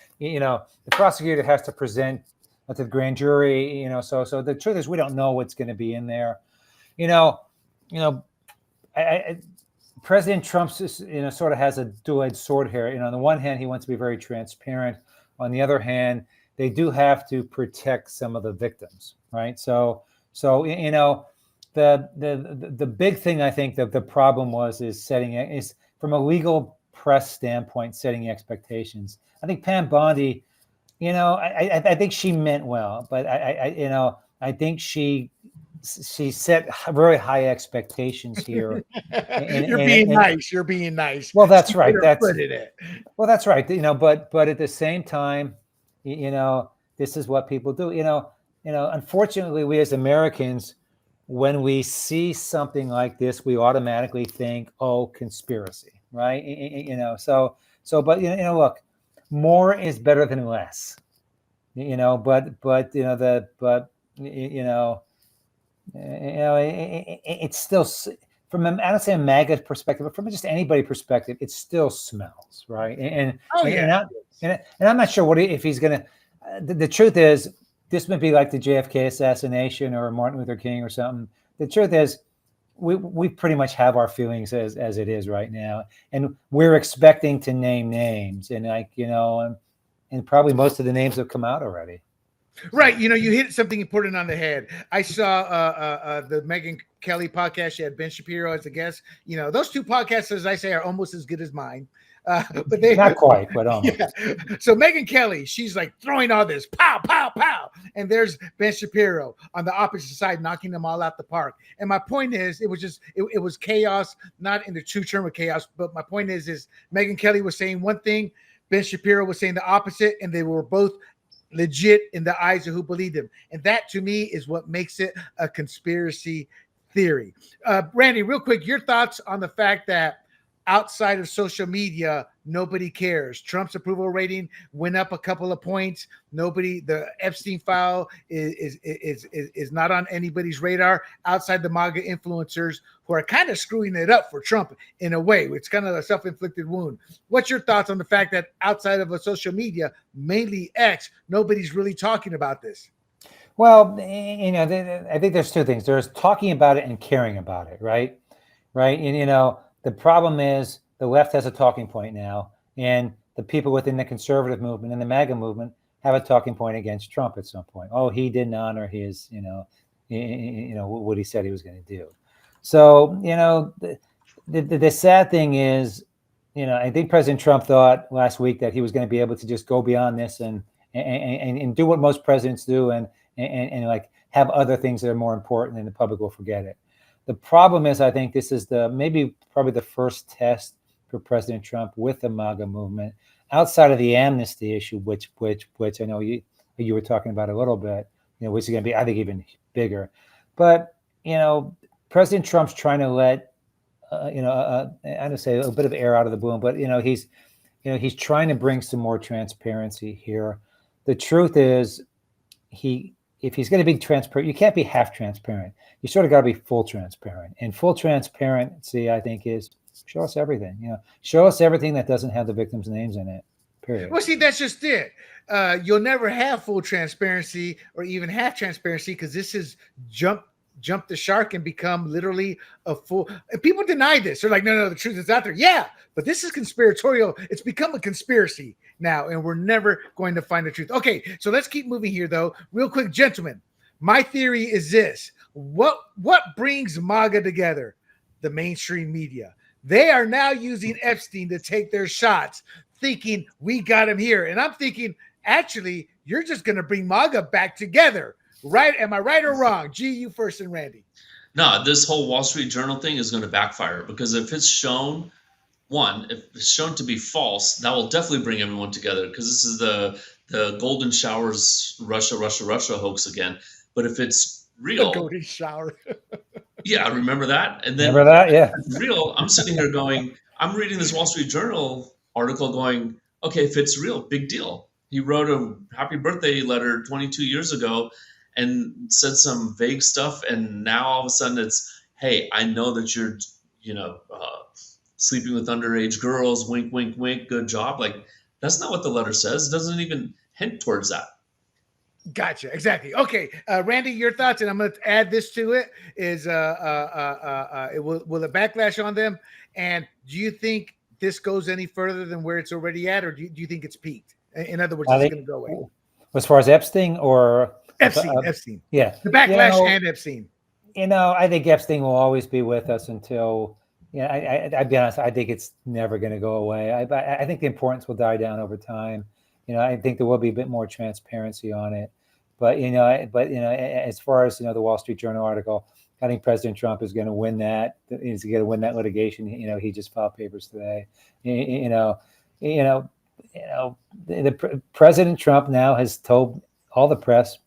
prosecutor has to present to the grand jury, so the truth is we don't know what's going to be in there. President Trump sort of has a dual-edged sword here. On the one hand, he wants to be very transparent. On the other hand, they do have to protect some of the victims, right? So the big thing I think that the problem is from a legal press standpoint, setting expectations. I think Pam Bondi, I think she meant well, but I think she set very high expectations here.
You're being nice.
Well, that's right. That's right. But at the same time, this is what people do. Unfortunately, we as Americans, when we see something like this, we automatically think, "Oh, conspiracy," right? But look, more is better than less. It's still, from I don't say a MAGA perspective, but from just anybody perspective, it still smells, right? And I'm not sure if he's gonna. The truth is, this would be like the JFK assassination or Martin Luther King or something. The truth is, we pretty much have our feelings as it is right now, and we're expecting to name names, and and probably most of the names have come out already.
Right. You hit something important on the head. I saw the Megyn Kelly podcast. She had Ben Shapiro as a guest. Those two podcasts, as I say, are almost as good as mine. But they
not quite, but almost.
Yeah. So Megyn Kelly, she's like throwing all this pow, pow, pow. And there's Ben Shapiro on the opposite side, knocking them all out the park. And my point is, it was chaos, not in the true term of chaos. But my point is Megyn Kelly was saying one thing, Ben Shapiro was saying the opposite, and they were both legit in the eyes of who believed him. And that to me is what makes it a conspiracy theory. Randy, real quick, your thoughts on the fact that outside of social media, nobody cares. Trump's approval rating went up a couple of points. The Epstein file is not on anybody's radar outside the MAGA influencers who are kind of screwing it up for Trump in a way. It's kind of a self-inflicted wound. What's your thoughts on the fact that outside of social media, mainly X, nobody's really talking about this?
Well, I think there's two things. There's talking about it and caring about it, right? And, the problem is the left has a talking point now, and the people within the conservative movement and the MAGA movement have a talking point against Trump at some point. Oh, he didn't honor his, what he said he was going to do. So, the sad thing is, I think President Trump thought last week that he was going to be able to just go beyond this and do what most presidents do and like have other things that are more important, and the public will forget it. The problem is, I think this is probably the first test for President Trump with the MAGA movement, outside of the amnesty issue, which I know you were talking about a little bit, which is going to be, I think, even bigger. But President Trump's trying to let, I don't say a bit of air out of the balloon, but he's trying to bring some more transparency here. The truth is, if he's going to be transparent, you can't be half transparent. You sort of got to be full transparent. And full transparency, I think, is Show us everything. Show us everything that doesn't have the victims' names in it. Period.
Well, see, that's just it. You'll never have full transparency or even half transparency because this is jump the shark and become literally a full. And people deny this. They're like, no, the truth is out there. Yeah, but this is conspiratorial. It's become a conspiracy now, and we're never going to find the truth. Okay, so let's keep moving here, though. Real quick, gentlemen, my theory is this. What brings MAGA together? The mainstream media. They are now using Epstein to take their shots, thinking we got him here. And I'm thinking, actually, you're just going to bring MAGA back together. Right? Am I right or wrong? Gee, you first and Randy.
No, this whole Wall Street Journal thing is going to backfire because if it's shown, if it's shown to be false, that will definitely bring everyone together because this is the golden showers Russia hoax again. But if it's real,
the golden shower.
Yeah, remember that? And then
remember that? Yeah.
It's real. I'm sitting here going, I'm reading this Wall Street Journal article going, okay, if it's real, big deal. He wrote a happy birthday letter 22 years ago and said some vague stuff. And now all of a sudden it's, hey, I know that you're, sleeping with underage girls, wink, wink, wink, good job. Like, that's not what the letter says. It doesn't even hint towards that.
Gotcha. Exactly. Okay. Randy, your thoughts, and I'm going to add this to it, is will it backlash on them? And do you think this goes any further than where it's already at, or do you think it's peaked? In other words, it's going to go away.
As far as Epstein or
Epstein.
Yeah.
The backlash and Epstein.
I think Epstein will always be with us until, I'd be honest, I think it's never going to go away. I think the importance will die down over time. I think there will be a bit more transparency on it, but as far as the Wall Street Journal article, I think President Trump is going to win that. He's going to win that litigation. He just filed papers today. The President Trump now has told all the press,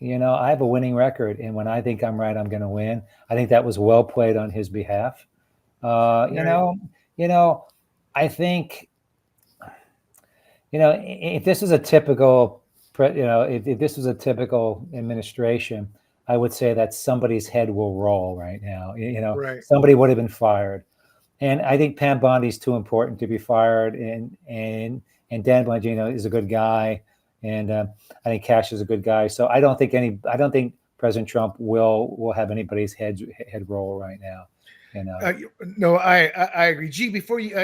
I have a winning record, and when I think I'm right, I'm going to win. I think that was well played on his behalf. I think. If this is a typical, if this was a typical administration, I would say that somebody's head will roll right now.
Right.
Somebody would have been fired, and I think Pam Bondi's too important to be fired. And Dan Bongino is a good guy, and I think Cash is a good guy. So I don't think President Trump will have anybody's head roll right now.
No, I agree. Gee, before you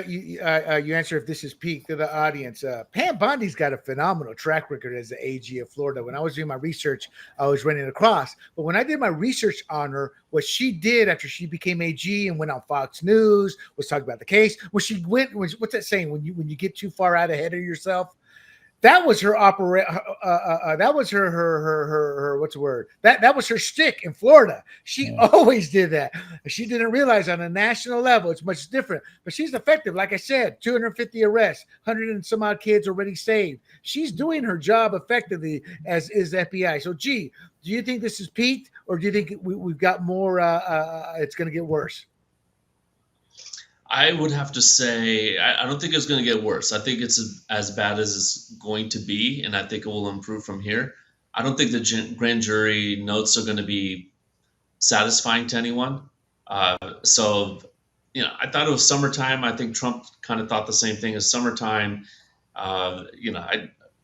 answer if this is peak to the audience, Pam Bondi's got a phenomenal track record as the AG of Florida. When I was doing my research, I was running across. But when I did my research on her, what she did after she became AG and went on Fox News, was talking about the case. What's that saying? When you get too far out ahead of yourself. That was her that was her what's the word? That was her shtick in Florida. She always did that. She didn't realize on a national level it's much different. But she's effective. Like I said, 250 arrests, 100 and some odd kids already saved. She's doing her job effectively, as is FBI. So, G, do you think this is peaked, or do you think we've got more? It's going to get worse?
I would have to say, I don't think it's going to get worse. I think it's as bad as it's going to be, and I think it will improve from here. I don't think the grand jury notes are going to be satisfying to anyone. I thought it was summertime. I think Trump kind of thought the same thing as summertime.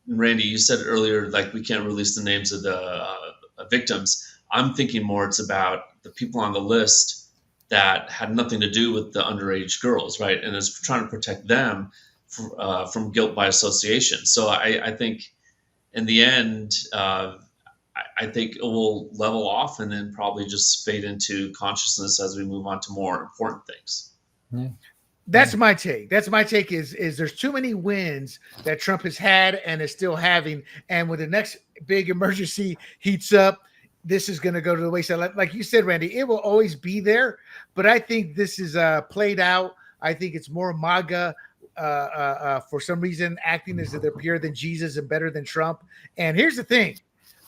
Randy, you said earlier, like, we can't release the names of the victims. I'm thinking more it's about the people on the list that had nothing to do with the underage girls, right? And is trying to protect them from guilt by association. So I think in the end, I think it will level off and then probably just fade into consciousness as we move on to more important things.
Yeah.
That's my take. That's my take is there's too many wins that Trump has had and is still having. And when the next big emergency heats up, this is going to go to the wayside. Like you said, Randy, it will always be there. But I think this is played out. I think it's more MAGA for some reason, acting as if they're purer than Jesus and better than Trump. And here's the thing.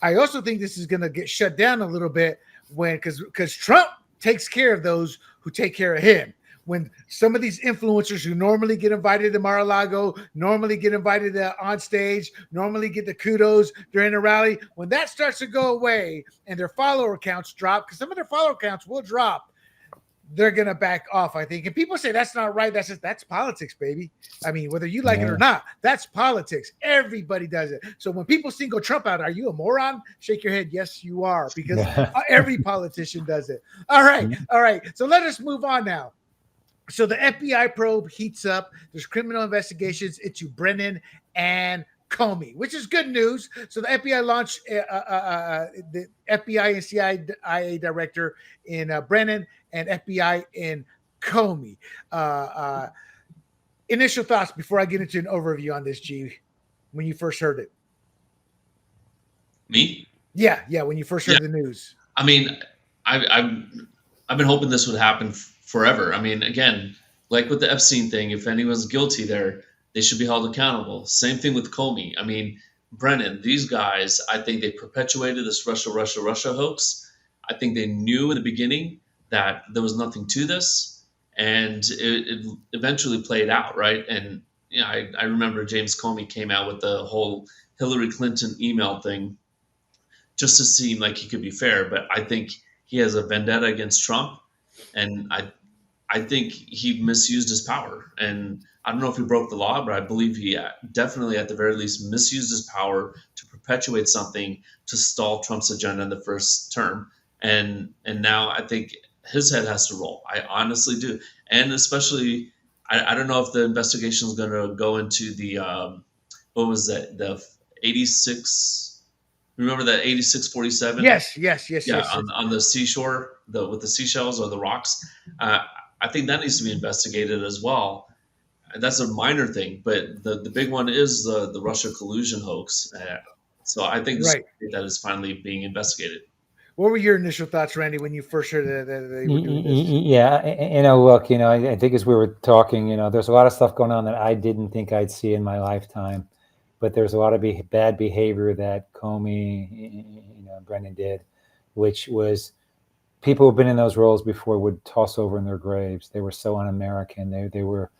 I also think this is going to get shut down a little bit because Trump takes care of those who take care of him. When some of these influencers who normally get invited to Mar-a-Lago, normally get invited on stage, normally get the kudos during a rally, when that starts to go away and their follower counts drop, because some of their follower counts will drop, they're gonna back off, I think. And people say that's not right. That's politics, baby. I mean, whether you like it or not, that's politics. Everybody does it. So when people single Trump out, are you a moron? Shake your head. Yes, you are, because every politician does it. All right. So let us move on now. So the FBI probe heats up. There's criminal investigations into Brennan and Comey, which is good news. So the FBI launched the FBI and CIA director in Brennan and FBI in Comey. Initial thoughts before I get into an overview on this, G, when you first heard it.
Me?
Yeah, when you first heard the news.
I mean, I've been hoping this would happen forever. I mean, again, like with the Epstein thing, if anyone's guilty there, they should be held accountable. Same thing with Comey. I mean, Brennan, these guys, I think they perpetuated this Russia hoax. I think they knew in the beginning that there was nothing to this, and it eventually played out, right? And I remember James Comey came out with the whole Hillary Clinton email thing just to seem like he could be fair, but I think he has a vendetta against Trump, and I think he misused his power. And I don't know if he broke the law, but I believe he definitely, at the very least, misused his power to perpetuate something to stall Trump's agenda in the first term. And now I think his head has to roll. I honestly do. And especially, I don't know if the investigation is going to go into the, what was that? The 86, remember that 8647?
Yes.
Yeah, on the seashore, with the seashells or the rocks. I think that needs to be investigated as well. That's a minor thing, but the big one is the Russia collusion hoax. So I think that is finally being investigated.
What were your initial thoughts, Randy, when you first heard that they were doing this?
Yeah, look, I think as we were talking, there's a lot of stuff going on that I didn't think I'd see in my lifetime, but there's a lot of bad behavior that Comey, Brennan did, which was people who've been in those roles before would toss over in their graves. They were so un-American. They were.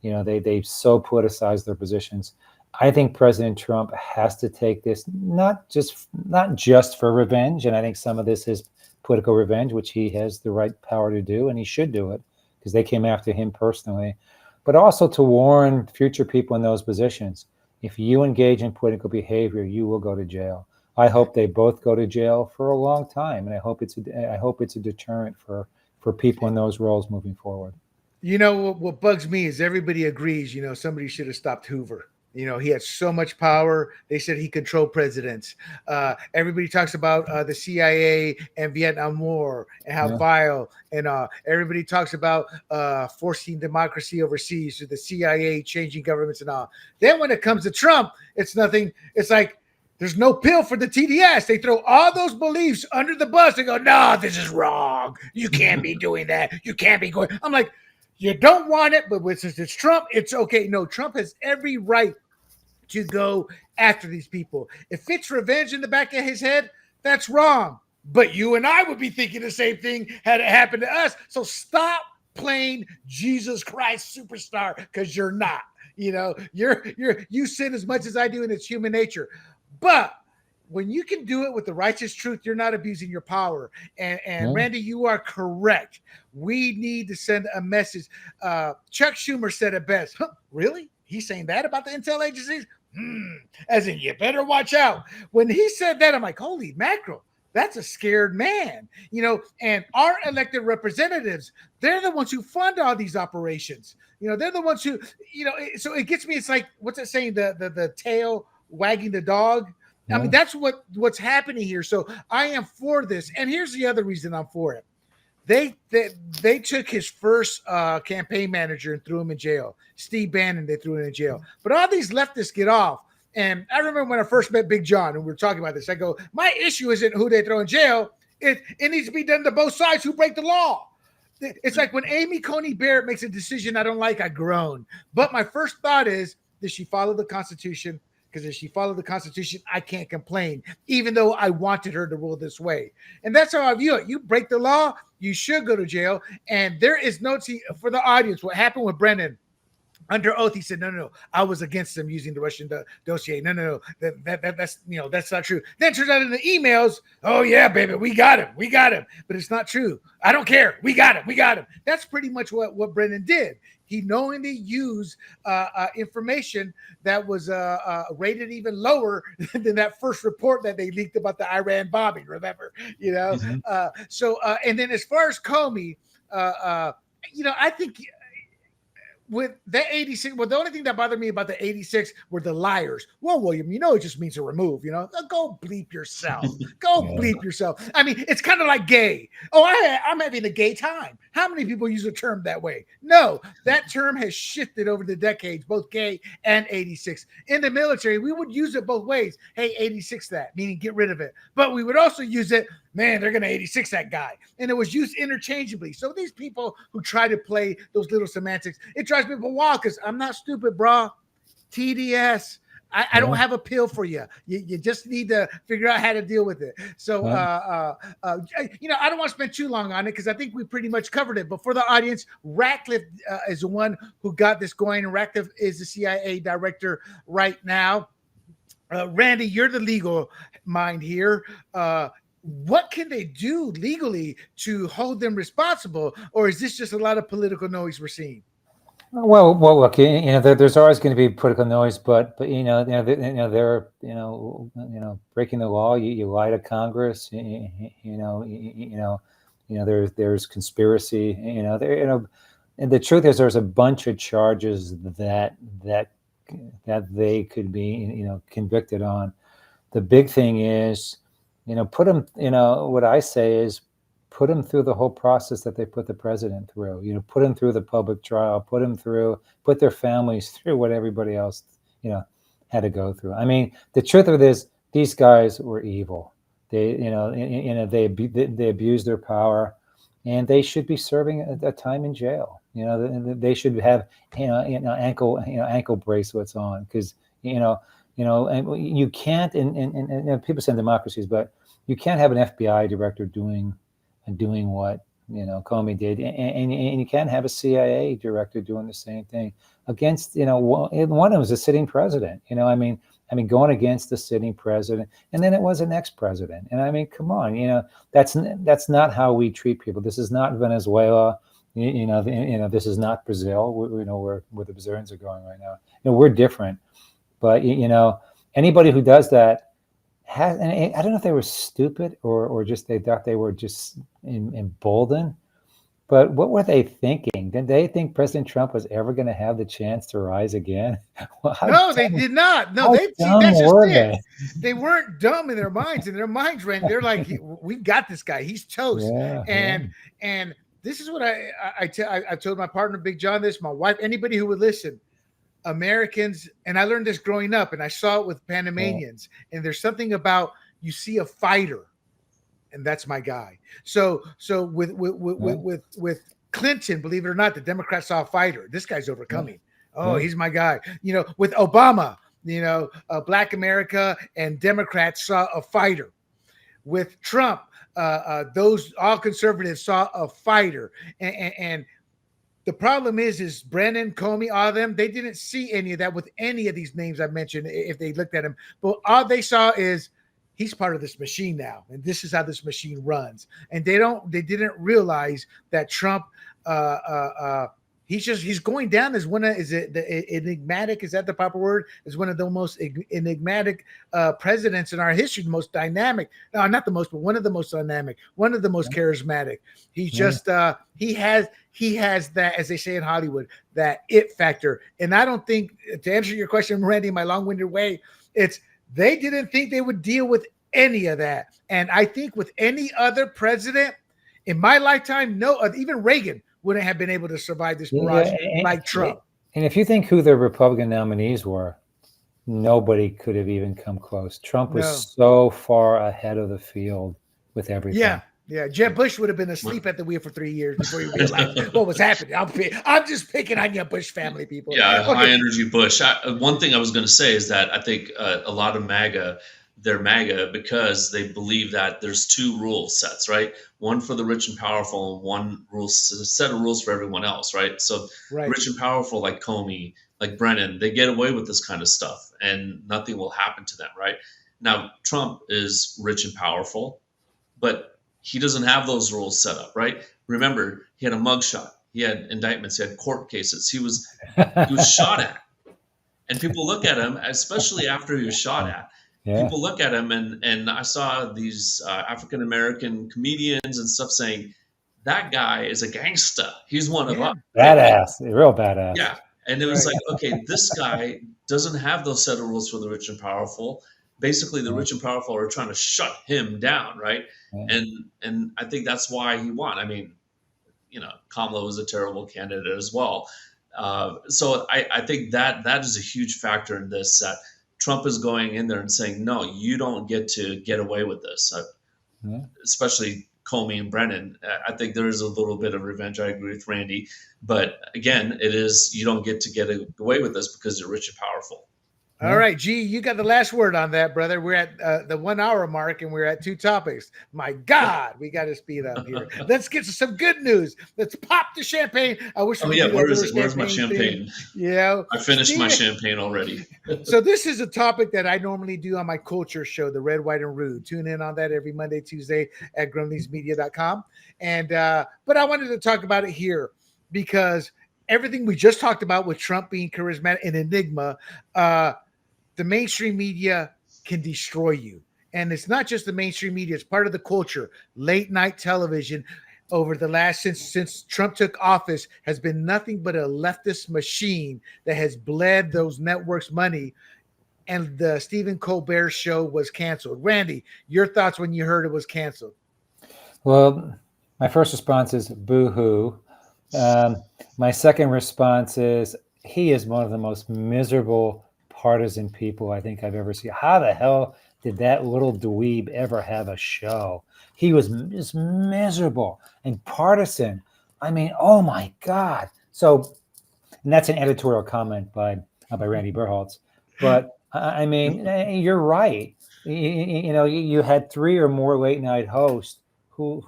They so politicized their positions. I think President Trump has to take this not just for revenge, and I think some of this is political revenge, which he has the right power to do, and he should do it because they came after him personally, but also to warn future people in those positions. If you engage in political behavior, you will go to jail. I hope they both go to jail for a long time, and I hope it's a deterrent for people in those roles moving forward.
What bugs me is everybody agrees, somebody should have stopped Hoover. He had so much power. They said he controlled presidents. Everybody talks about the CIA and Vietnam War and how vile. And everybody talks about forcing democracy overseas through the CIA, changing governments and all. Then when it comes to Trump, it's nothing. It's like there's no pill for the TDS. They throw all those beliefs under the bus. They go, no, this is wrong. You can't be doing that. You can't be going. I'm like, you don't want it, but since it's Trump, it's okay. No, Trump has every right to go after these people. If it's revenge in the back of his head, that's wrong. But you and I would be thinking the same thing had it happened to us. So stop playing Jesus Christ superstar, because you're not. You sin as much as I do, and it's human nature. But when you can do it with the righteous truth, you're not abusing your power. And Randy, you are correct. We need to send a message. Chuck Schumer said it best. Huh, really? He's saying that about the intel agencies? As in, you better watch out. When he said that, I'm like, holy mackerel. That's a scared man. And our elected representatives, they're the ones who fund all these operations. They're the ones who, so it gets me. It's like, what's it saying? The tail wagging the dog. I mean, that's what's happening here. So I am for this. And here's the other reason I'm for it. They took his first campaign manager and threw him in jail. Steve Bannon, they threw him in jail. But all these leftists get off. And I remember when I first met Big John and we were talking about this, I go, my issue isn't who they throw in jail. It needs to be done to both sides who break the law. It's like when Amy Coney Barrett makes a decision I don't like, I groan. But my first thought is, did she follow the Constitution? Because if she followed the Constitution, I can't complain, even though I wanted her to rule this way. And that's how I view it. You break the law, you should go to jail. And there is no, for the audience, what happened with Brennan, Under oath, he said, no, I was against them using the Russian dossier. No, that's that's not true. Then it turns out in the emails, oh yeah, baby, we got him. But it's not true. I don't care. We got him. That's pretty much what Brennan did. He knowingly used information that was rated even lower than that first report that they leaked about the Iran bombing. Remember, and then as far as Comey, I think. With that 86, well, the only thing that bothered me about the 86 were the liars. Well, William, it just means to remove, go bleep yourself. Bleep yourself. I mean, it's kind of like gay. Oh, I'm having a gay time. How many people use a term that way? No, that term has shifted over the decades, both gay and 86. In the military, we would use it both ways. Hey, 86 that, meaning get rid of it. But we would also use it, man, they're going to 86 that guy. And it was used interchangeably. So these people who try to play those little semantics, it drives people wild because I'm not stupid, bro. TDS. I don't have a pill for you. You just need to figure out how to deal with it. So, I don't want to spend too long on it because I think we pretty much covered it. But for the audience, Ratcliffe is the one who got this going. Ratcliffe is the CIA director right now. Randy, you're the legal mind here. What can they do legally to hold them responsible, or is this just a lot of political noise we're seeing?
Well, look, there's always going to be political noise, but they're breaking the law. You lie to Congress. There's conspiracy. And the truth is, there's a bunch of charges that they could be convicted on. The big thing is, put them. What I say is, put them through the whole process that they put the president through. Put them through the public trial. Put their families through what everybody else, had to go through. I mean, the truth of it is, these guys were evil. They, they abused their power, and they should be serving a time in jail. They should have, ankle bracelets on because, and you can't. And people say democracies, but you can't have an FBI director doing what Comey did, and you can't have a CIA director doing the same thing against one of them was a sitting president. I mean going against the sitting president, and then it was an ex-president. And I mean, come on, that's not how we treat people. This is not Venezuela. This is not Brazil. Where the Brazilians are going right now. We're different, but anybody who does that. And I don't know if they were stupid or just they thought they were just emboldened, but what were they thinking? Did they think President Trump was ever going to have the chance to rise again?
No, they did not. No, that's just it. They weren't dumb in their minds. In their minds, Randy, they're like, "We've got this guy. He's toast." Yeah, and this is what I told my partner Big John this, my wife, anybody who would listen. Americans, and I learned this growing up, and I saw it with Panamanians. And there's something about you see a fighter, and that's my guy. So with Clinton, believe it or not, the Democrats saw a fighter. This guy's overcoming. Oh, he's my guy. With Obama, Black America and Democrats saw a fighter. With Trump, those all conservatives saw a fighter, and the problem is Brennan, Comey, all of them, they didn't see any of that with any of these names I mentioned if they looked at him. But all they saw is he's part of this machine now, and this is how this machine runs. And they didn't realize that Trump he's going down as enigmatic, is that the proper word? Is one of the most enigmatic presidents in our history, the most dynamic. No, not the most, but one of the most dynamic, one of the most charismatic. He's just he has that, as they say in Hollywood, that it factor. And I don't think, to answer your question, Randy, in my long-winded way, it's they didn't think they would deal with any of that. And I think with any other president in my lifetime, even Reagan wouldn't have been able to survive this barrage like Trump.
And if you think who the Republican nominees were, nobody could have even come close. Trump was so far ahead of the field with everything.
Yeah. Jeb Bush would have been asleep at the wheel for 3 years before he realized what was happening. I'm just picking on your Bush family people.
Yeah, okay. High energy Bush. One thing I was going to say is that I think a lot of MAGA, they're MAGA because they believe that there's two rule sets, right? One for the rich and powerful, and one set of rules for everyone else, right? So rich and powerful, like Comey, like Brennan, they get away with this kind of stuff, and nothing will happen to them, right? Now, Trump is rich and powerful, but he doesn't have those rules set up, right? Remember, he had a mugshot, he had indictments, he had court cases, he was shot at, and people look at him, especially after he was shot at. Yeah. People look at him, and I saw these African American comedians and stuff saying, that guy is a gangster. He's one of us.
Badass, real badass.
Yeah. And it was like, okay, this guy doesn't have those set of rules for the rich and powerful. Basically, the rich and powerful are trying to shut him down, right? Yeah. And I think that's why he won. I mean, Kamala was a terrible candidate as well. So I think that is a huge factor in this, that Trump is going in there and saying, no, you don't get to get away with this, especially Comey and Brennan. I think there is a little bit of revenge. I agree with Randy. But again, you don't get to get away with this because you're rich and powerful.
All right, G, you got the last word on that, brother. We're at the 1 hour mark, and we're at 2 topics. My God, we got to speed up here. Let's get to some good news. Let's pop the champagne. I wish.
Oh yeah, where's my champagne?
Yeah,
I finished my champagne already.
So this is a topic that I normally do on my culture show, the Red, White, and Rude. Tune in on that every Monday, Tuesday at grumblingsmedia.com. And but I wanted to talk about it here because everything we just talked about with Trump being charismatic and enigma. The mainstream media can destroy you. And it's not just the mainstream media, it's part of the culture. Late night television over the last, since Trump took office, has been nothing but a leftist machine that has bled those networks money. And the Stephen Colbert show was canceled. Randy, your thoughts when you heard it was canceled?
Well, my first response is boo-hoo. My second response is he is one of the most miserable partisan people I think I've ever seen. How the hell did that little dweeb ever have a show? He was just miserable and partisan. I mean, oh my God. So, and that's an editorial comment by Randy Berholtz. But I mean, you're right. You had 3 or more late night hosts who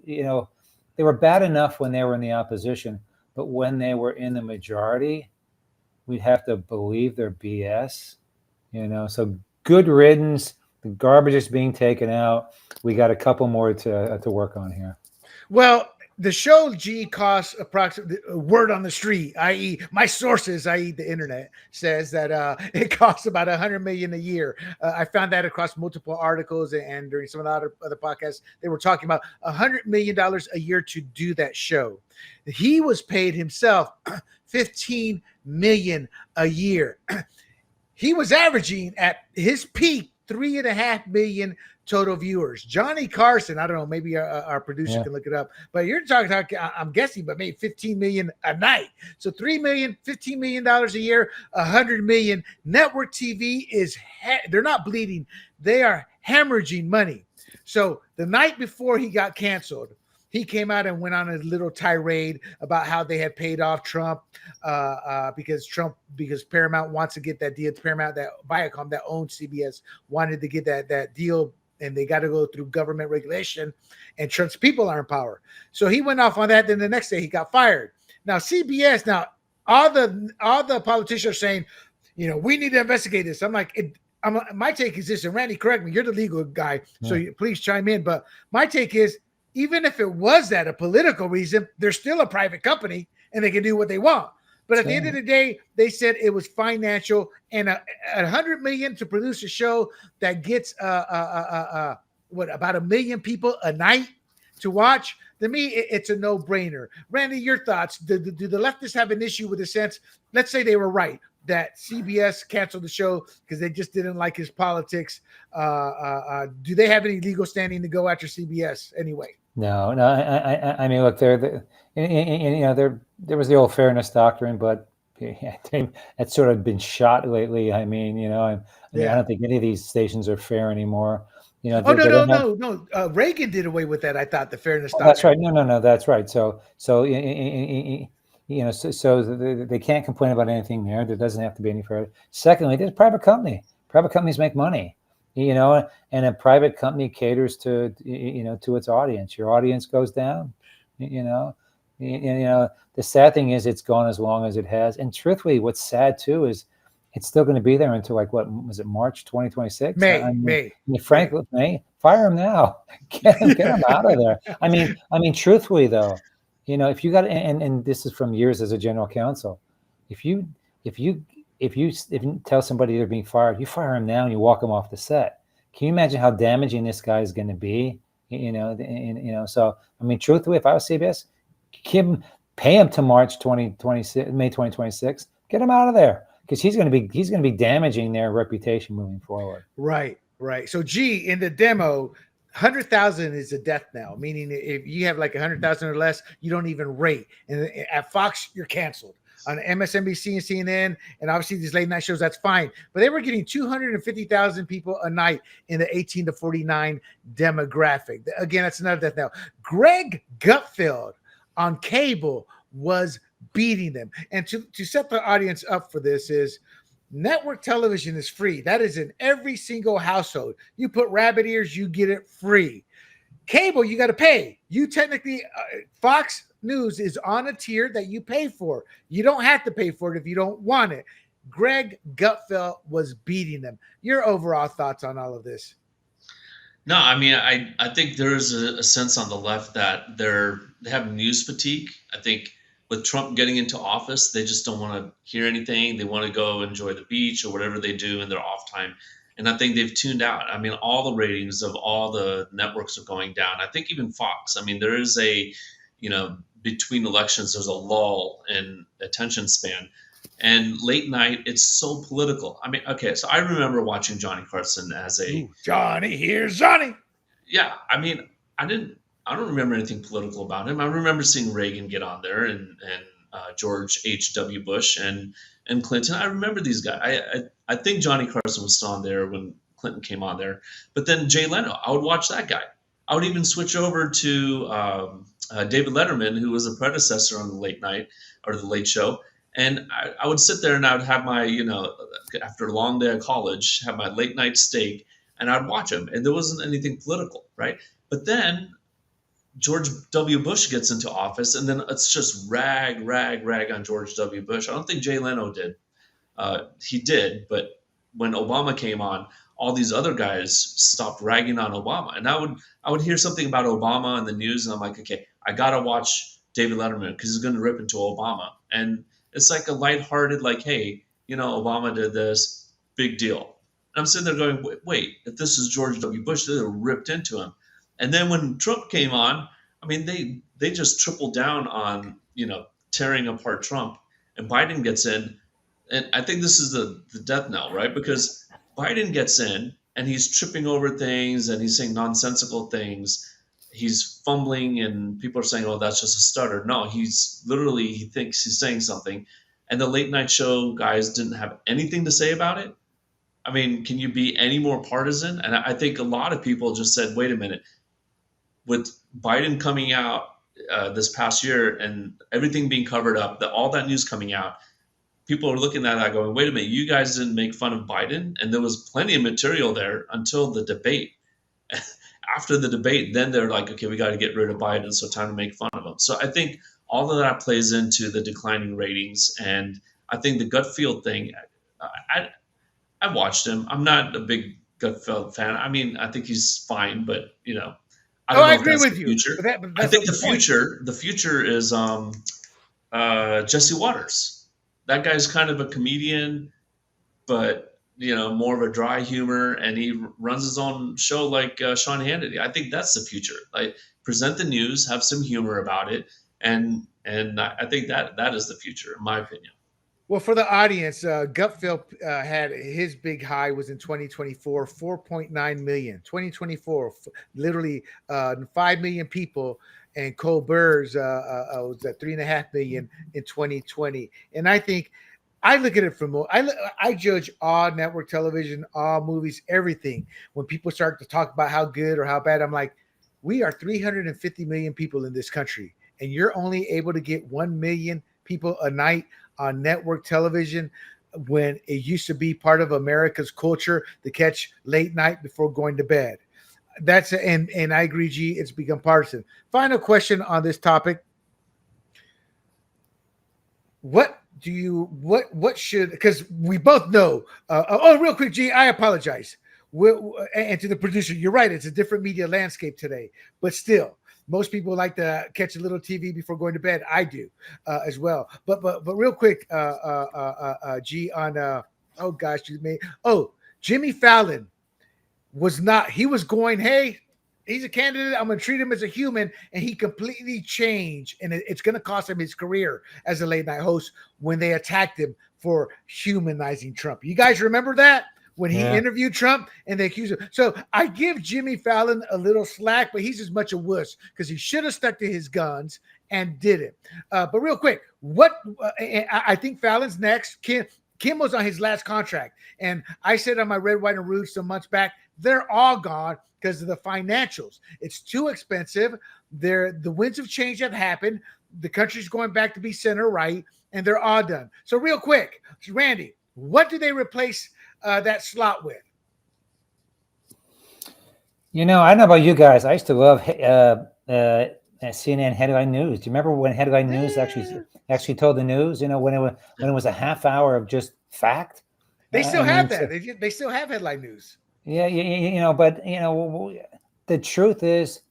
they were bad enough when they were in the opposition, but when they were in the majority, we'd have to believe their BS, So good riddance. The garbage is being taken out. We got a couple more to work on here.
Well, the show G costs approximately, word on the street, i.e., my sources, i.e., the internet, says that it costs about $100 million a year. I found that across multiple articles, and during some of the other podcasts, they were talking about $100 million a year to do that show. He was paid himself $15 million a year. He was averaging at his peak 3.5 million total viewers. Johnny Carson, I don't know, maybe our producer can look it up, but you're talking, I'm guessing, but maybe 15 million a night. So $3 million, $15 million a year, 100 million. Network TV is, they're not bleeding. They are hemorrhaging money. So the night before he got canceled, he came out and went on a little tirade about how they had paid off Trump because Paramount wants to get that deal. Paramount, that Viacom that owns CBS, wanted to get that deal, and they got to go through government regulation, and Trump's people are in power. So he went off on that. Then the next day he got fired. Now CBS, all the politicians are saying, we need to investigate this. I'm like, my take is this, and Randy, correct me. You're the legal guy, so please chime in. But my take is, even if it was a political reason, they're still a private company and they can do what they want. But at the end of the day, they said it was financial, and $100 million to produce a show that gets about 1 million people a night to watch. To me, it's a no-brainer. Randy, your thoughts? Do the leftists have an issue with the sense? Let's say they were right that CBS canceled the show because they just didn't like his politics. Do they have any legal standing to go after CBS anyway?
No. I mean, look, there was the old fairness doctrine, but it's sort of been shot lately. I mean, I don't think any of these stations are fair anymore.
No. Reagan did away with that. I thought the fairness doctrine.
That's right. No, that's right. So they can't complain about anything there. There doesn't have to be any fair. Secondly, there's a private company. Private companies make money. you know, and a private company caters to, you know, to its audience. Your audience goes down, you know. You know, the sad thing is it's gone as long as it has. And truthfully, what's sad too is it's still going to be there until, like, what was it, March 2026?
May.
Frankly, May. Fire him now. Get him out of there. I mean, truthfully though, you know, if you got, and this is from years as a general counsel, if you tell somebody they're being fired, you fire him now and you walk him off the set. Can you imagine how damaging this guy is going to be? You know, so I mean, truthfully, if I was CBS, pay him to March 2026, May 2026. Get him out of there, because he's going to be damaging their reputation moving forward.
Right. So G, in the demo, 100,000 is a death knell, meaning if you have like 100,000 or less, you don't even rate. And at Fox, you're canceled. On MSNBC and CNN, and obviously these late night shows, that's fine. But they were getting 250,000 people a night in the 18 to 49 demographic. Again, that's another death knell. Greg Gutfeld on cable was beating them. And to set the audience up for this is, network television is free. That is in every single household. You put rabbit ears, you get it free. Cable, you got to pay. You technically, Fox News is on a tier that you pay for. You don't have to pay for it if you don't want it. Greg Gutfeld was beating them. Your overall thoughts on all of this?
No, I mean, I think there's a sense on the left that they have news fatigue. I think with Trump getting into office, they just don't want to hear anything. They want to go enjoy the beach or whatever they do in their off time. And I think they've tuned out. I mean, all the ratings of all the networks are going down. I think even Fox. I mean, there is a, you know, between elections, there's a lull in attention span. And late night, it's so political. I mean, okay, so I remember watching Johnny Carson as a...
Ooh, Johnny, here's Johnny.
Yeah, I mean, I don't remember anything political about him. I remember seeing Reagan get on there and George H.W. Bush and Clinton. I remember these guys. I think Johnny Carson was still on there when Clinton came on there. But then Jay Leno, I would watch that guy. I would even switch over to David Letterman, who was a predecessor on the late night or the late show. And I would sit there and I would have my, you know, after a long day of college, have my late night steak and I'd watch him. And there wasn't anything political, right? But then George W. Bush gets into office and then it's just rag on George W. Bush. I don't think Jay Leno did. He did, but when Obama came on, all these other guys stopped ragging on Obama. And I would hear something about Obama in the news and I'm like, okay, I got to watch David Letterman because he's going to rip into Obama. And it's like a lighthearted, like, hey, you know, Obama did this, big deal. And I'm sitting there going, wait, if this is George W. Bush, they're ripped into him. And then when Trump came on, I mean, they just tripled down on, you know, tearing apart Trump. And Biden gets in. And I think this is the death knell, right? Because Biden gets in and he's tripping over things and he's saying nonsensical things. He's fumbling and people are saying, oh, that's just a stutter. No, he thinks he's saying something. And the late night show guys didn't have anything to say about it. I mean, can you be any more partisan? And I think a lot of people just said, wait a minute, with Biden coming out this past year and everything being covered up, all that news coming out, people are looking at that going, wait a minute, you guys didn't make fun of Biden? And there was plenty of material there until the debate. After the debate, then they're like, okay, we got to get rid of Biden, so time to make fun of him. So I think all of that plays into the declining ratings. And I think the Gutfeld thing, I watched him. I'm not a big Gutfeld fan. I mean, I think he's fine, but, you know,
I agree with you.
But I think the future is Jesse Waters. That guy's kind of a comedian, but you know, more of a dry humor, and he runs his own show like Sean Hannity. I think that's the future. Like, present the news, have some humor about it, and I think that is the future, in my opinion.
Well, for the audience, Gutfeld had his big high was in 2024, 4.9 million. 2024, literally 5 million people, and Colbert's was at 3.5 million in 2020. And I think I look at it from I judge all network television, all movies, everything. When people start to talk about how good or how bad, I'm like, we are 350 million people in this country, and you're only able to get 1 million people a night on network television. when it used to be part of America's culture to catch late night before going to bed. And I agree, G, it's become partisan. Final question on this topic. What should, because we both know, real quick, G, I apologize. And to the producer, you're right, it's a different media landscape today, but still, most people like to catch a little TV before going to bed. I do as well. But real quick, G, on Jimmy Fallon was not. He was going, hey, he's a candidate. I'm going to treat him as a human, and he completely changed, and it's going to cost him his career as a late night host when they attacked him for humanizing Trump. You guys remember that? When he interviewed Trump and they accused him. So I give Jimmy Fallon a little slack, but he's as much a wuss because he should have stuck to his guns and did it. But real quick, I think Fallon's next. Kim was on his last contract. And I said on my Red, White, and Rouge some months back, they're all gone because of the financials. It's too expensive. The winds of change have happened. The country's going back to be center right, and they're all done. So real quick, Randy, what do they replace that slot with?
I don't know about you guys. I used to love CNN headline news. Do you remember when headline news actually told the news? When it was a half hour of just fact.
They still have that. They still have headline news.
Yeah, but the truth is,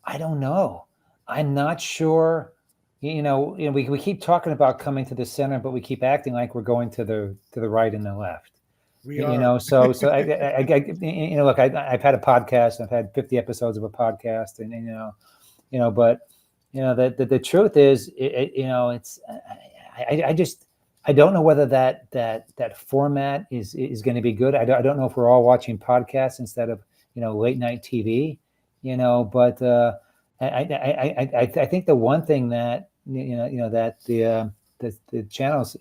I don't know. I'm not sure. We keep talking about coming to the center, but we keep acting like we're going to the right and the left.
We are.
So look, I've had a podcast. I've had 50 episodes of a podcast, and but the truth is, I don't know whether that format is going to be good. I don't know if we're all watching podcasts instead of late night TV. But I think the one thing that that the channels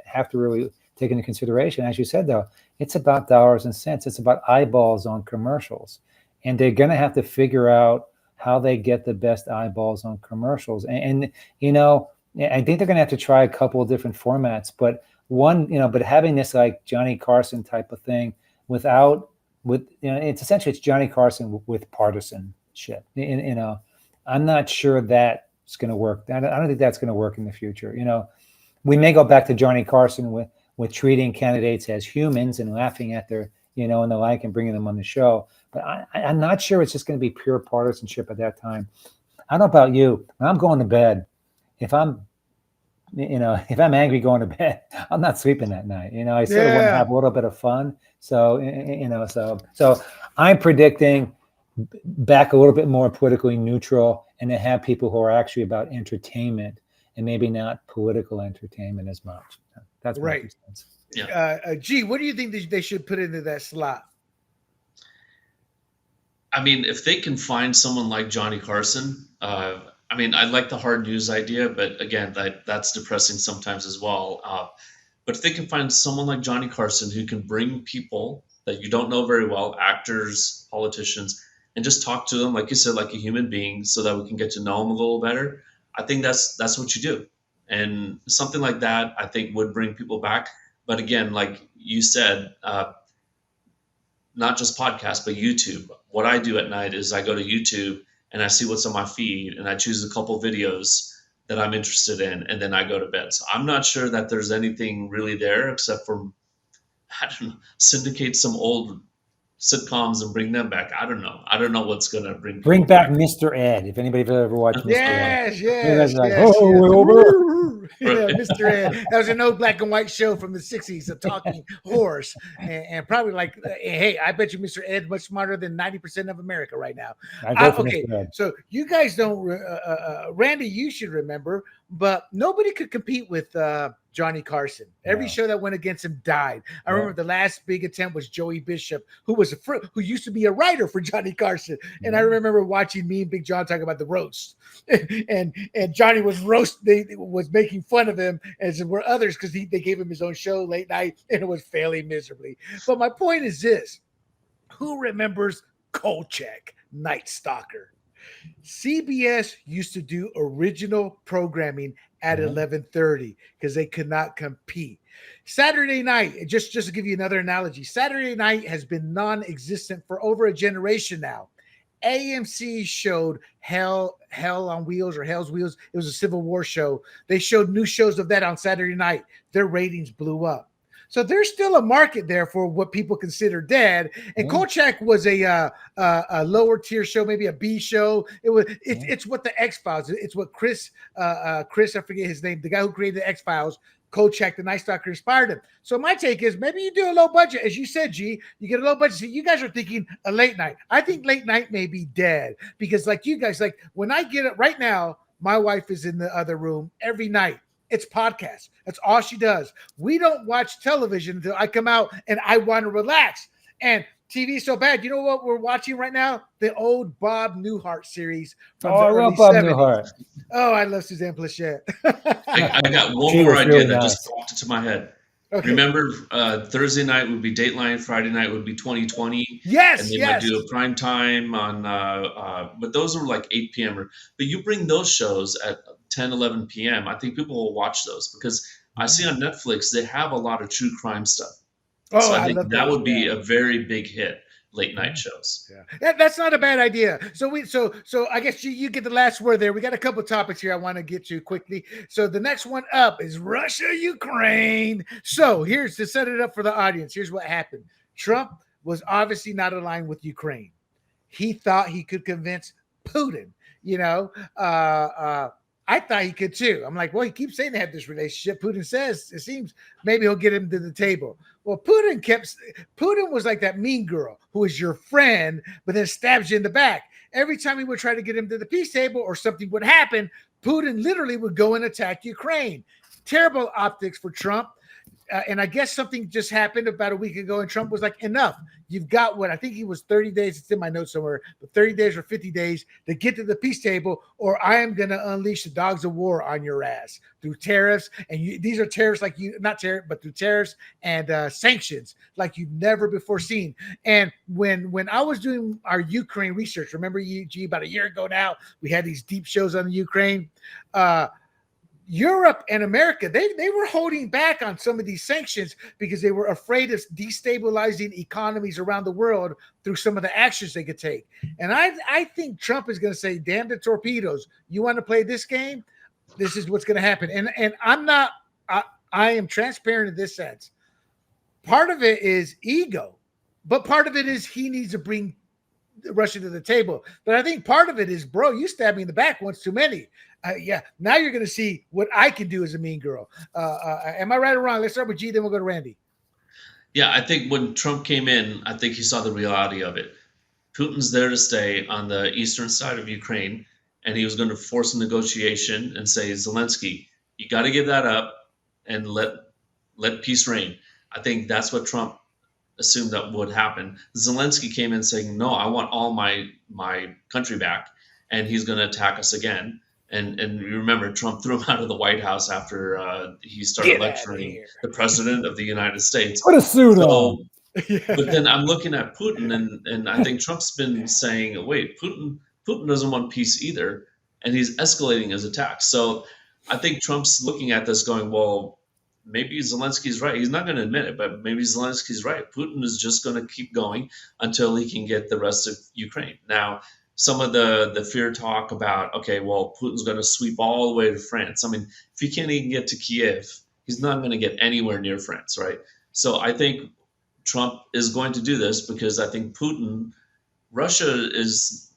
have to really take into consideration, as you said, though, it's about dollars and cents. It's about eyeballs on commercials, and they're going to have to figure out how they get the best eyeballs on commercials. And I think they're going to have to try a couple of different formats. But but having this like Johnny Carson type of thing it's essentially it's Johnny Carson with partisanship. I'm not sure that's going to work. I don't think that's going to work in the future. We may go back to Johnny Carson with treating candidates as humans and laughing at their, and the like, and bringing them on the show. But I'm not sure it's just going to be pure partisanship at that time. I don't know about you. When I'm going to bed, if I'm angry going to bed, I'm not sleeping that night. I sort of want to have a little bit of fun. So, so I'm predicting back a little bit more politically neutral, and to have people who are actually about entertainment and maybe not political entertainment as much. That's
right. Yeah. G, what do you think they should put into that slot?
I mean, if they can find someone like Johnny Carson, I like the hard news idea, but again, that's depressing sometimes as well. But if they can find someone like Johnny Carson who can bring people that you don't know very well, actors, politicians, and just talk to them, like you said, like a human being, so that we can get to know them a little better, I think that's what you do. And something like that, I think, would bring people back. But again, like you said, not just podcasts, but YouTube. What I do at night is I go to YouTube and I see what's on my feed, and I choose a couple videos that I'm interested in, and then I go to bed. So I'm not sure that there's anything really there except for, syndicate some old sitcoms and bring them back. I don't know. I don't know what's going to bring
back Mr. Ed. If anybody's ever watched Mr. Ed.
Yes.
Like,
Mr. Ed. That was an old black and white show from the 60s, a talking horse. And probably like, hey, I bet you Mr. Ed's much smarter than 90% of America right now. Okay, so you guys don't, Randy, you should remember, but nobody could compete with Johnny Carson. Every show that went against him died. I remember the last big attempt was Joey Bishop, who used to be a writer for Johnny Carson. And I remember watching me and Big John talk about the roast, and Johnny was was making fun of him, as were others, because they gave him his own show late night, and it was failing miserably. But my point is this: who remembers Kolchak, Night Stalker? CBS used to do original programming at 11:30 because they could not compete. Saturday night, just to give you another analogy, Saturday night has been non-existent for over a generation now. AMC showed Hell on Wheels or Hell's Wheels. It was a Civil War show. They showed new shows of that on Saturday night. Their ratings blew up. So there's still a market there for what people consider dead. And Kolchak was a lower tier show, maybe a B show. It's what the X-Files. It's what Chris, I forget his name, the guy who created the X-Files, Kolchak, the Night Stalker, inspired him. So my take is maybe you do a low budget, as you said, G. You get a low budget. See, you guys are thinking a late night. I think late night may be dead because, like you guys, like when I get it right now, my wife is in the other room every night. It's podcasts. That's all she does. We don't watch television until I come out and I want to relax. And TV is so bad. You know what we're watching right now? The old Bob Newhart series from the early 70s. Newhart. Oh, I love Suzanne Plachette.
I got one more idea that just popped into my head. Okay. Remember, Thursday night would be Dateline, Friday night would be 2020.
Yes,
and they might do a prime time on, but those are like 8 p.m. But you bring those shows at 10, 11 p.m. I think people will watch those because I see on Netflix they have a lot of true crime stuff. Oh, so I think that would be a very big hit. Late night shows.
Yeah, that's not a bad idea. So I guess you get the last word there. We got a couple of topics here I want to get to quickly. So the next one up is Russia, Ukraine. So here's to set it up for the audience. Here's what happened. Trump was obviously not aligned with Ukraine. He thought he could convince Putin. I thought he could too. I'm like, well, he keeps saying they have this relationship. Putin says it seems maybe he'll get him to the table. Well, Putin was like that mean girl who is your friend, but then stabs you in the back. Every time he would try to get him to the peace table or something would happen, Putin literally would go and attack Ukraine. Terrible optics for Trump. And I guess something just happened about a week ago, and Trump was like, enough. You've got what I think he was 30 days. It's in my notes somewhere, but 30 days or 50 days to get to the peace table, or I am going to unleash the dogs of war on your ass through tariffs. And these are tariffs like not tariff, but through tariffs and sanctions like you've never before seen. And when I was doing our Ukraine research, remember, G, about a year ago now, we had these deep shows on the Ukraine. Europe and America, they were holding back on some of these sanctions because they were afraid of destabilizing economies around the world through some of the actions they could take. And I think Trump is going to say, damn the torpedoes. You want to play this game? This is what's going to happen. And I am transparent in this sense. Part of it is ego, but part of it is he needs to bring Russia to the table. But I think part of it is, bro, you stabbed me in the back once too many. Now you're going to see what I can do as a mean girl. Am I right or wrong? Let's start with G, then we'll go to Randy.
Yeah, I think when Trump came in, I think he saw the reality of it. Putin's there to stay on the eastern side of Ukraine, and he was going to force a negotiation and say, Zelensky, you got to give that up and let peace reign. I think that's what Trump assumed that would happen. Zelensky came in saying, no, I want all my country back, and he's going to attack us again. And you remember, Trump threw him out of the White House after he started lecturing the president of the United States.
Put a suit on.
But then I'm looking at Putin, and I think Trump's been saying, wait, Putin doesn't want peace either, and he's escalating his attacks. So I think Trump's looking at this going, well, maybe Zelensky's right. He's not going to admit it, but maybe Zelensky's right. Putin is just going to keep going until he can get the rest of Ukraine. Now, some of the fear talk about, okay, well, Putin's going to sweep all the way to France. I mean, if he can't even get to Kiev, he's not going to get anywhere near France, right? So I think Trump is going to do this because I think Russia's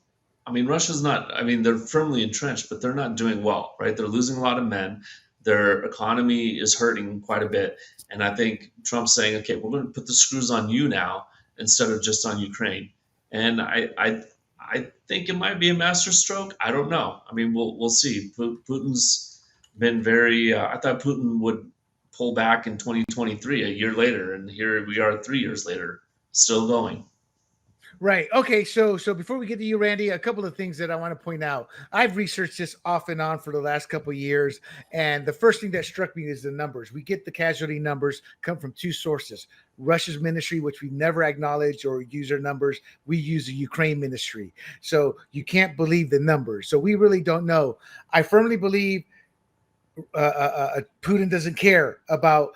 not, they're firmly entrenched, but they're not doing well, right? They're losing a lot of men. Their economy is hurting quite a bit. And I think Trump's saying, okay, we're going to put the screws on you now instead of just on Ukraine. And I think it might be a masterstroke. I don't know. I mean, we'll see. Putin's been very. I thought Putin would pull back in 2023, a year later, and here we are 3 years later, still going.
Right. Okay. So before we get to you, Randy, a couple of things that I want to point out. I've researched this off and on for the last couple of years, and the first thing that struck me is the numbers. We get the casualty numbers come from two sources: Russia's ministry, which we never acknowledge or use their numbers. We use the Ukraine ministry, so you can't believe the numbers. So we really don't know. I firmly believe Putin doesn't care about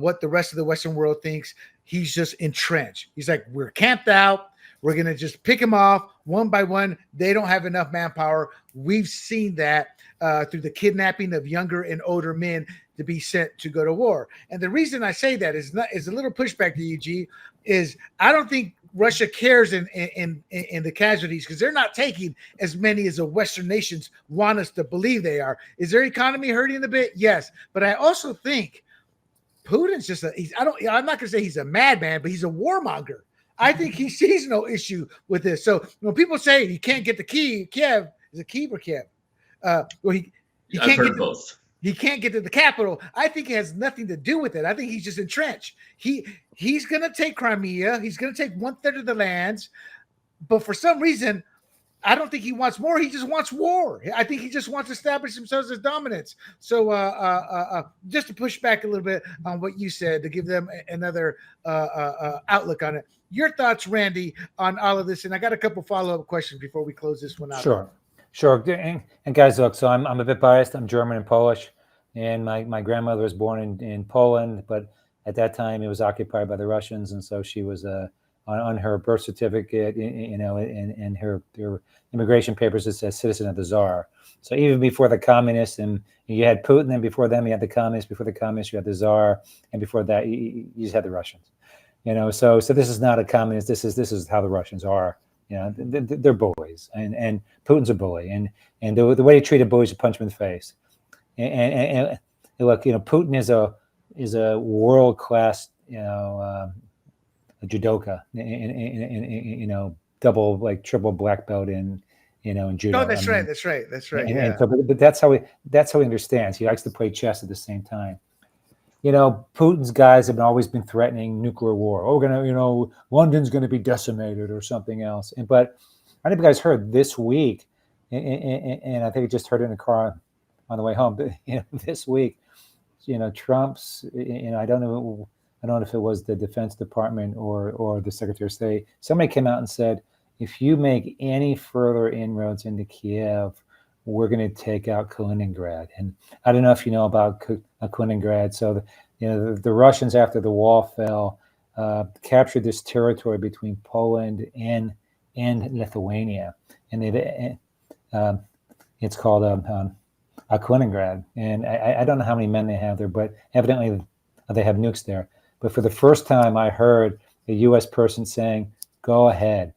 what the rest of the Western world thinks. He's just entrenched. He's like, we're camped out. We're going to just pick them off one by one. They don't have enough manpower. We've seen that through the kidnapping of younger and older men to be sent to go to war. And the reason I say that is a little pushback to you, G, is I don't think Russia cares in the casualties because they're not taking as many as the Western nations want us to believe they are. Is their economy hurting a bit? Yes. But I also think Putin's just I'm not going to say he's a madman, but he's a warmonger. I think he sees no issue with this. So when people say he can't get to Kiev, is it Kiev or Kiev? He can't get both. He can't get to the capital. I think it has nothing to do with it. I think he's just entrenched. He's going to take Crimea. He's going to take 1/3 of the lands. But for some reason, I don't think he wants more. He just wants war. I think he just wants to establish himself as dominance. So just to push back a little bit on what you said, to give them another outlook on it. Your thoughts, Randy, on all of this? And I got a couple follow-up questions before we close this one out.
Sure. And guys, look, so I'm a bit biased. I'm German and Polish. And my grandmother was born in Poland, but at that time it was occupied by the Russians. And so she was on her birth certificate, and her immigration papers, it says citizen of the Tsar. So even before the communists, and you had Putin, and before them you had the communists, before the communists you had the Tsar, and before that you just had the Russians. So this is not a communist. This is how the Russians are. They're bullies, and Putin's a bully, and the way they treat a bully is to punch him in the face. And look, Putin is a world class, judoka, double, like triple black belt in judo.
Oh, that's right.
And so, but that's how he understands. He likes to play chess at the same time. Putin's guys have always been threatening nuclear war. Oh, we're gonna, London's gonna be decimated or something else. But I think you guys heard this week, and I think I just heard it in the car on the way home. But this week, Trump's, I don't know if it was the Defense Department or the Secretary of State. Somebody came out and said, if you make any further inroads into Kiev, we're going to take out Kaliningrad. And I don't know if you know about Kaliningrad. So, the Russians, after the wall fell, captured this territory between Poland and Lithuania, and it's called Kaliningrad. And I don't know how many men they have there, but evidently they have nukes there. But for the first time, I heard a U.S. person saying, "Go ahead,"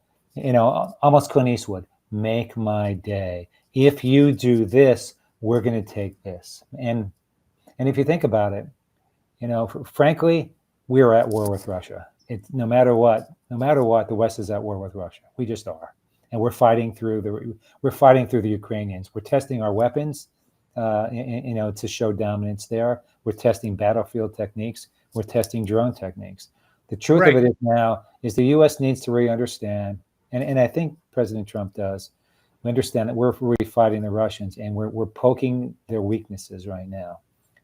almost Clint Eastwood, "make my day. If you do this, we're going to take this." And if you think about it, frankly, we are at war with Russia. It's no matter what, the West is at war with Russia. We just are, and we're fighting through the Ukrainians. We're testing our weapons, to show dominance there. We're testing battlefield techniques. We're testing drone techniques. The truth of it is now is the U.S. needs to really understand, and I think President Trump does. We understand that we're really fighting the Russians, and we're poking their weaknesses right now.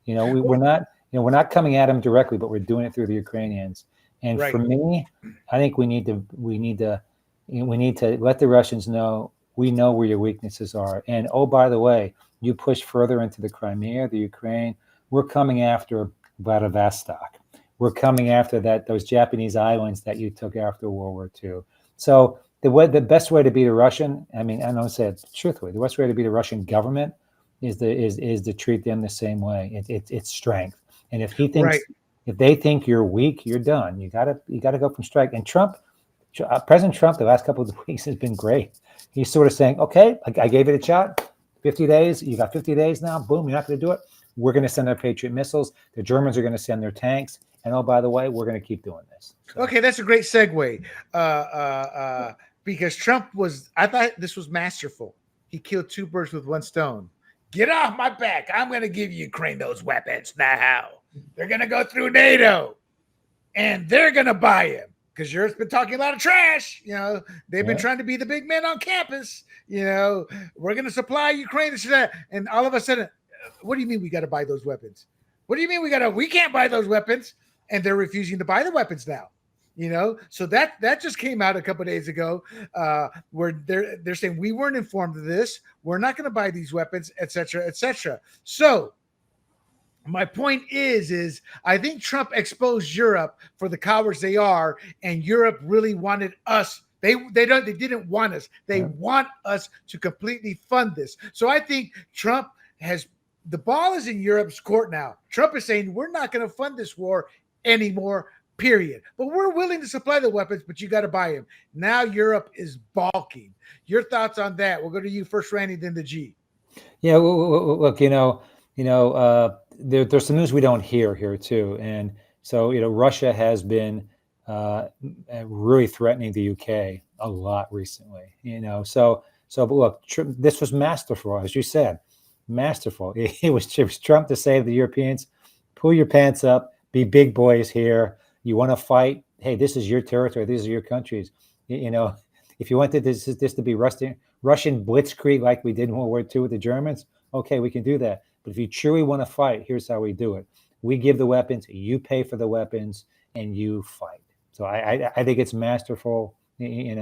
We're not coming at them directly, but we're doing it through the Ukrainians. And for me, I think we need to let the Russians know we know where your weaknesses are. And oh, by the way, you push further into the Crimea, the Ukraine, we're coming after Vladivostok. We're coming after those Japanese islands that you took after World War II. So the best way to beat a Russian, I don't say it truthfully, the best way to beat a Russian government is to treat them the same way. It's strength. And if they think you're weak, you're done. You gotta go from strike. And President Trump, the last couple of weeks has been great. He's sort of saying, okay, I gave it a shot. 50 days. You got 50 days now. Boom, you're not going to do it. We're going to send our Patriot missiles. The Germans are going to send their tanks. And oh, by the way, we're going to keep doing this. So.
Okay, that's a great segue. Because Trump I thought this was masterful. He killed two birds with one stone. Get off my back. I'm going to give Ukraine those weapons now. They're going to go through NATO. And they're going to buy them. because Europe's been talking a lot of trash. They've been trying to be the big men on campus. We're going to supply Ukraine this and that. And all of a sudden, what do you mean we got to buy those weapons? What do you mean we can't buy those weapons? And they're refusing to buy the weapons now. So that just came out a couple of days ago, where they're saying we weren't informed of this. We're not going to buy these weapons, et cetera, et cetera. So my point is I think Trump exposed Europe for the cowards they are, and Europe really wanted us. They didn't want us. They want us to completely fund this. So I think Trump the ball is in Europe's court now. Trump is saying we're not going to fund this war anymore. Period. But we're willing to supply the weapons, but you got to buy them. Now Europe is balking. Your thoughts on that? We'll go to you first, Randy, then to G.
Yeah, look, there's some news we don't hear here too, and so Russia has been really threatening the UK a lot recently. But look, this was masterful, as you said, masterful. It was Trump to say to the Europeans, "Pull your pants up, be big boys here. You want to fight? Hey, this is your territory. These are your countries. If you wanted this to be Russian blitzkrieg like we did in World War II with the Germans, okay, we can do that. But if you truly want to fight, here's how we do it. We give the weapons, you pay for the weapons, and you fight." So I think it's masterful, and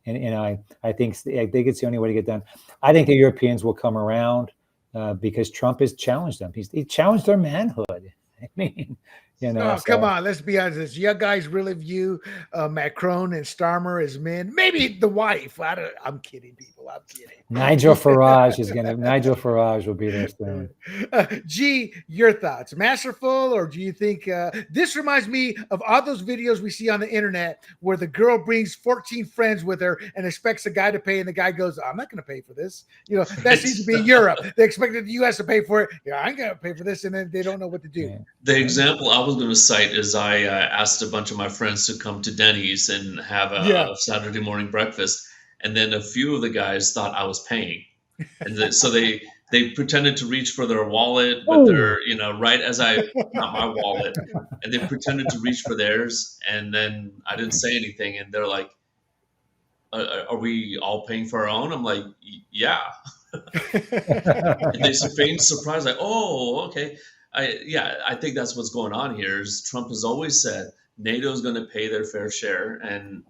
I think it's the only way to get done. I think the Europeans will come around because Trump has challenged them. He challenged their manhood. I mean,
come on, let's be honest. You guys really view Macron and Starmer as men? Maybe the wife. I'm kidding, people. I'm kidding.
Nigel Farage will be there soon.
G, your thoughts? Masterful, or do you think this reminds me of all those videos we see on the internet where the girl brings 14 friends with her and expects a guy to pay, and the guy goes, "I'm not going to pay for this." That seems to be Europe. They expected the U.S. to pay for it. Yeah, I'm going to pay for this, and then they don't know what to do.
The example I was going to cite is I asked a bunch of my friends to come to Denny's and have a Saturday morning breakfast. And then a few of the guys thought I was paying. And so they pretended to reach for their wallet, but they're, right as not my wallet. And they pretended to reach for theirs. And then I didn't say anything. And they're like, "Are we all paying for our own?" I'm like, "Yeah." And they feigned surprise, like, "Oh, okay." I think that's what's going on here. Is Trump has always said NATO is going to pay their fair share, and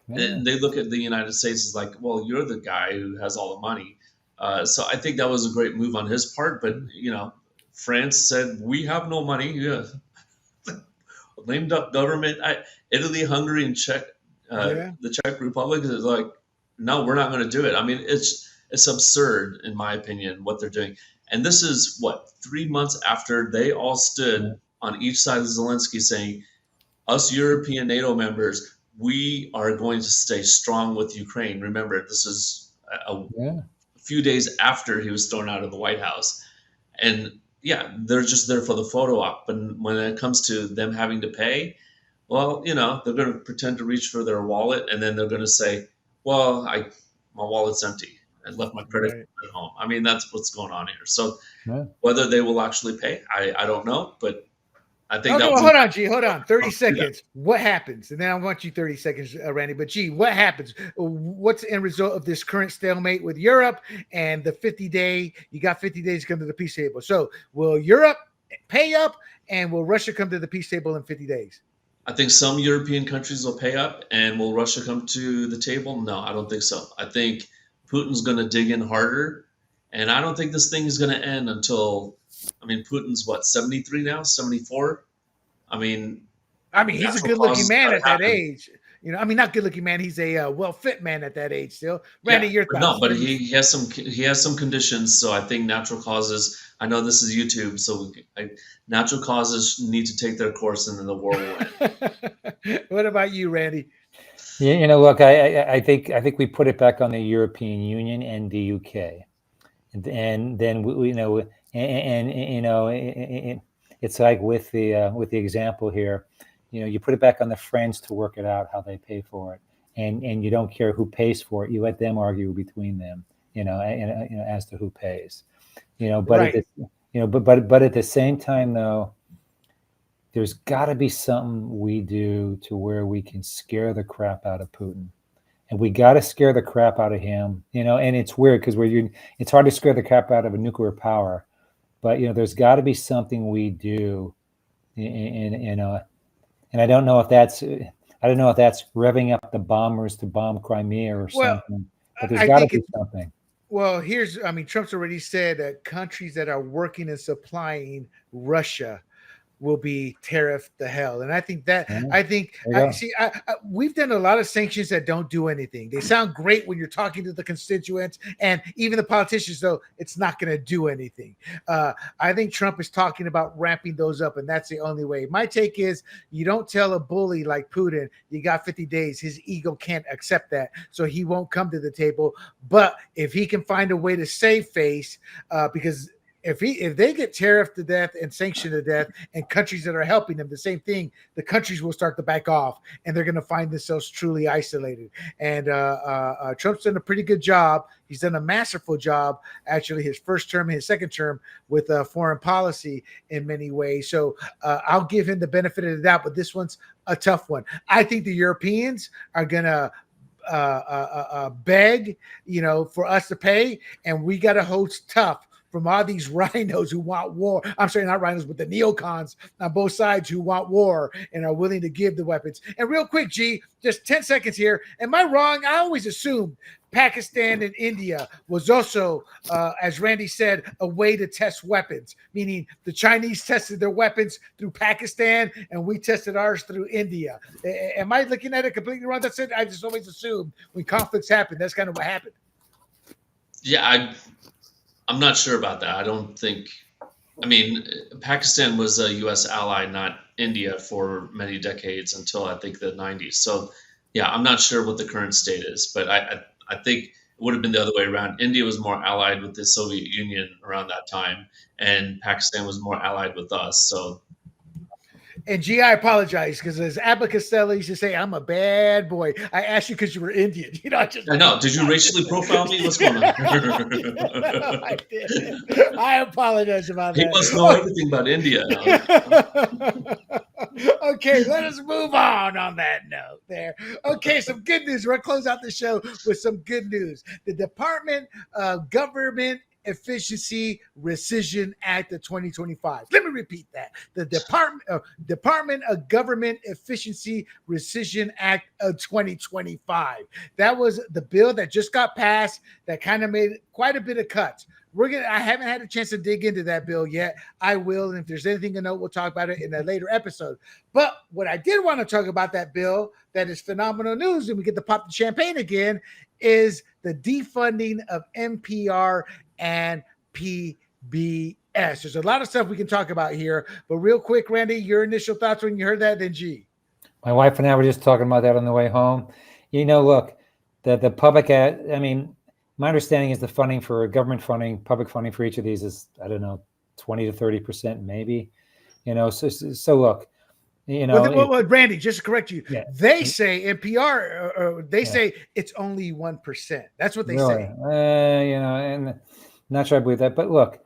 and they look at the United States as like, well, you're the guy who has all the money. So I think that was a great move on his part. But France said we have no money. Yeah. Lame duck government. Italy, Hungary, and the Czech Republic is like, no, we're not going to do it. I mean, it's absurd in my opinion what they're doing. And this is 3 months after they all stood on each side of Zelensky saying, "Us European NATO members, we are going to stay strong with Ukraine." Remember, this is a few days after he was thrown out of the White House. And they're just there for the photo op. And when it comes to them having to pay, well, they're going to pretend to reach for their wallet, and then they're going to say, "Well, my wallet's empty. I left my credit card at home." I mean, that's what's going on here. So whether they will actually pay, I don't know, but I think
hold on, G. Hold on. 30 seconds. What happens? And then I want you 30 seconds, Randy. But G, what happens? What's the end result of this current stalemate with Europe and the 50-day? You got 50 days to come to the peace table. So will Europe pay up, and will Russia come to the peace table in 50 days?
I think some European countries will pay up, and will Russia come to the table? No, I don't think so. I think Putin's going to dig in harder, and I don't think this thing is going to end until. I mean, Putin's 73 now, 74. I mean,
he's a good-looking man at that age. Not good-looking man. He's a well-fit man at that age still. Randy, your thoughts?
No, but he has some conditions. So I think natural causes. I know this is YouTube, so natural causes need to take their course, and then the war will
end. What about you, Randy?
Yeah, look, I think we put it back on the European Union and the UK, and then it's like with the example here, you put it back on the friends to work it out how they pay for it, and you don't care who pays for it. You let them argue between them, as to who pays, but at the same time though, there's got to be something we do to where we can scare the crap out of Putin. And we got to scare the crap out of him, and it's weird because it's hard to scare the crap out of a nuclear power, but, there's got to be something we do. And I don't know if that's revving up the bombers to bomb Crimea or something, but there's got to be something.
Well, Trump's already said that countries that are working and supplying Russia will be tariffed the hell. And I think we've done a lot of sanctions that don't do anything. They sound great when you're talking to the constituents and even the politicians, though it's not going to do anything. I think Trump is talking about ramping those up, and that's the only way. My take is you don't tell a bully like Putin, you got 50 days. His ego can't accept that, so he won't come to the table. But if he can find a way to save face, because if they get tariffed to death and sanctioned to death, and countries that are helping them, the same thing, the countries will start to back off, and they're going to find themselves truly isolated. And Trump's done a pretty good job. He's done a masterful job, actually, his first term and his second term with foreign policy in many ways. So I'll give him the benefit of the doubt, but this one's a tough one. I think the Europeans are going to beg, for us to pay, and we got to hold tough from all these rhinos who want war. I'm sorry, not rhinos, but the neocons on both sides who want war and are willing to give the weapons. And real quick, G, just 10 seconds here. Am I wrong? I always assumed Pakistan and India was also, as Randy said, a way to test weapons, meaning the Chinese tested their weapons through Pakistan and we tested ours through India. Am I looking at it completely wrong? That's it. I just always assumed when conflicts happen, that's kind of what happened.
Yeah, I'm not sure about that. I don't think. Pakistan was a U.S. ally, not India, for many decades until I think the 90s. So, yeah, I'm not sure what the current state is, but I think it would have been the other way around. India was more allied with the Soviet Union around that time, and Pakistan was more allied with us. So.
And G, I apologize because as Abba Costello used to say, I'm a bad boy. I asked you because you were Indian.
I know. Did you racially profile me? What's going on?
I did. I apologize about that.
He must know everything about India.
Okay, let us move on that note there. Okay, some good news. We're going to close out the show with some good news. The Department of Government Efficiency Rescission Act of 2025. Let me repeat that. The Department of Government Efficiency Rescission Act of 2025. That was the bill that just got passed that kind of made quite a bit of cuts. I haven't had a chance to dig into that bill yet. I will, and if there's anything to know, we'll talk about it in a later episode. But what I did want to talk about that bill that is phenomenal news, and we get to pop the champagne again, is the defunding of NPR and PBS. There's a lot of stuff we can talk about here, but real quick, Randy, your initial thoughts when you heard that, then G.
My wife and I were just talking about that on the way home. Look, the public, my understanding is the funding for government funding, public funding for each of these is, 20 to 30% maybe, so look,
Well, Randy, just to correct you,
yeah.
They say NPR, say it's only 1%. That's what they say.
And not sure I believe that, but look,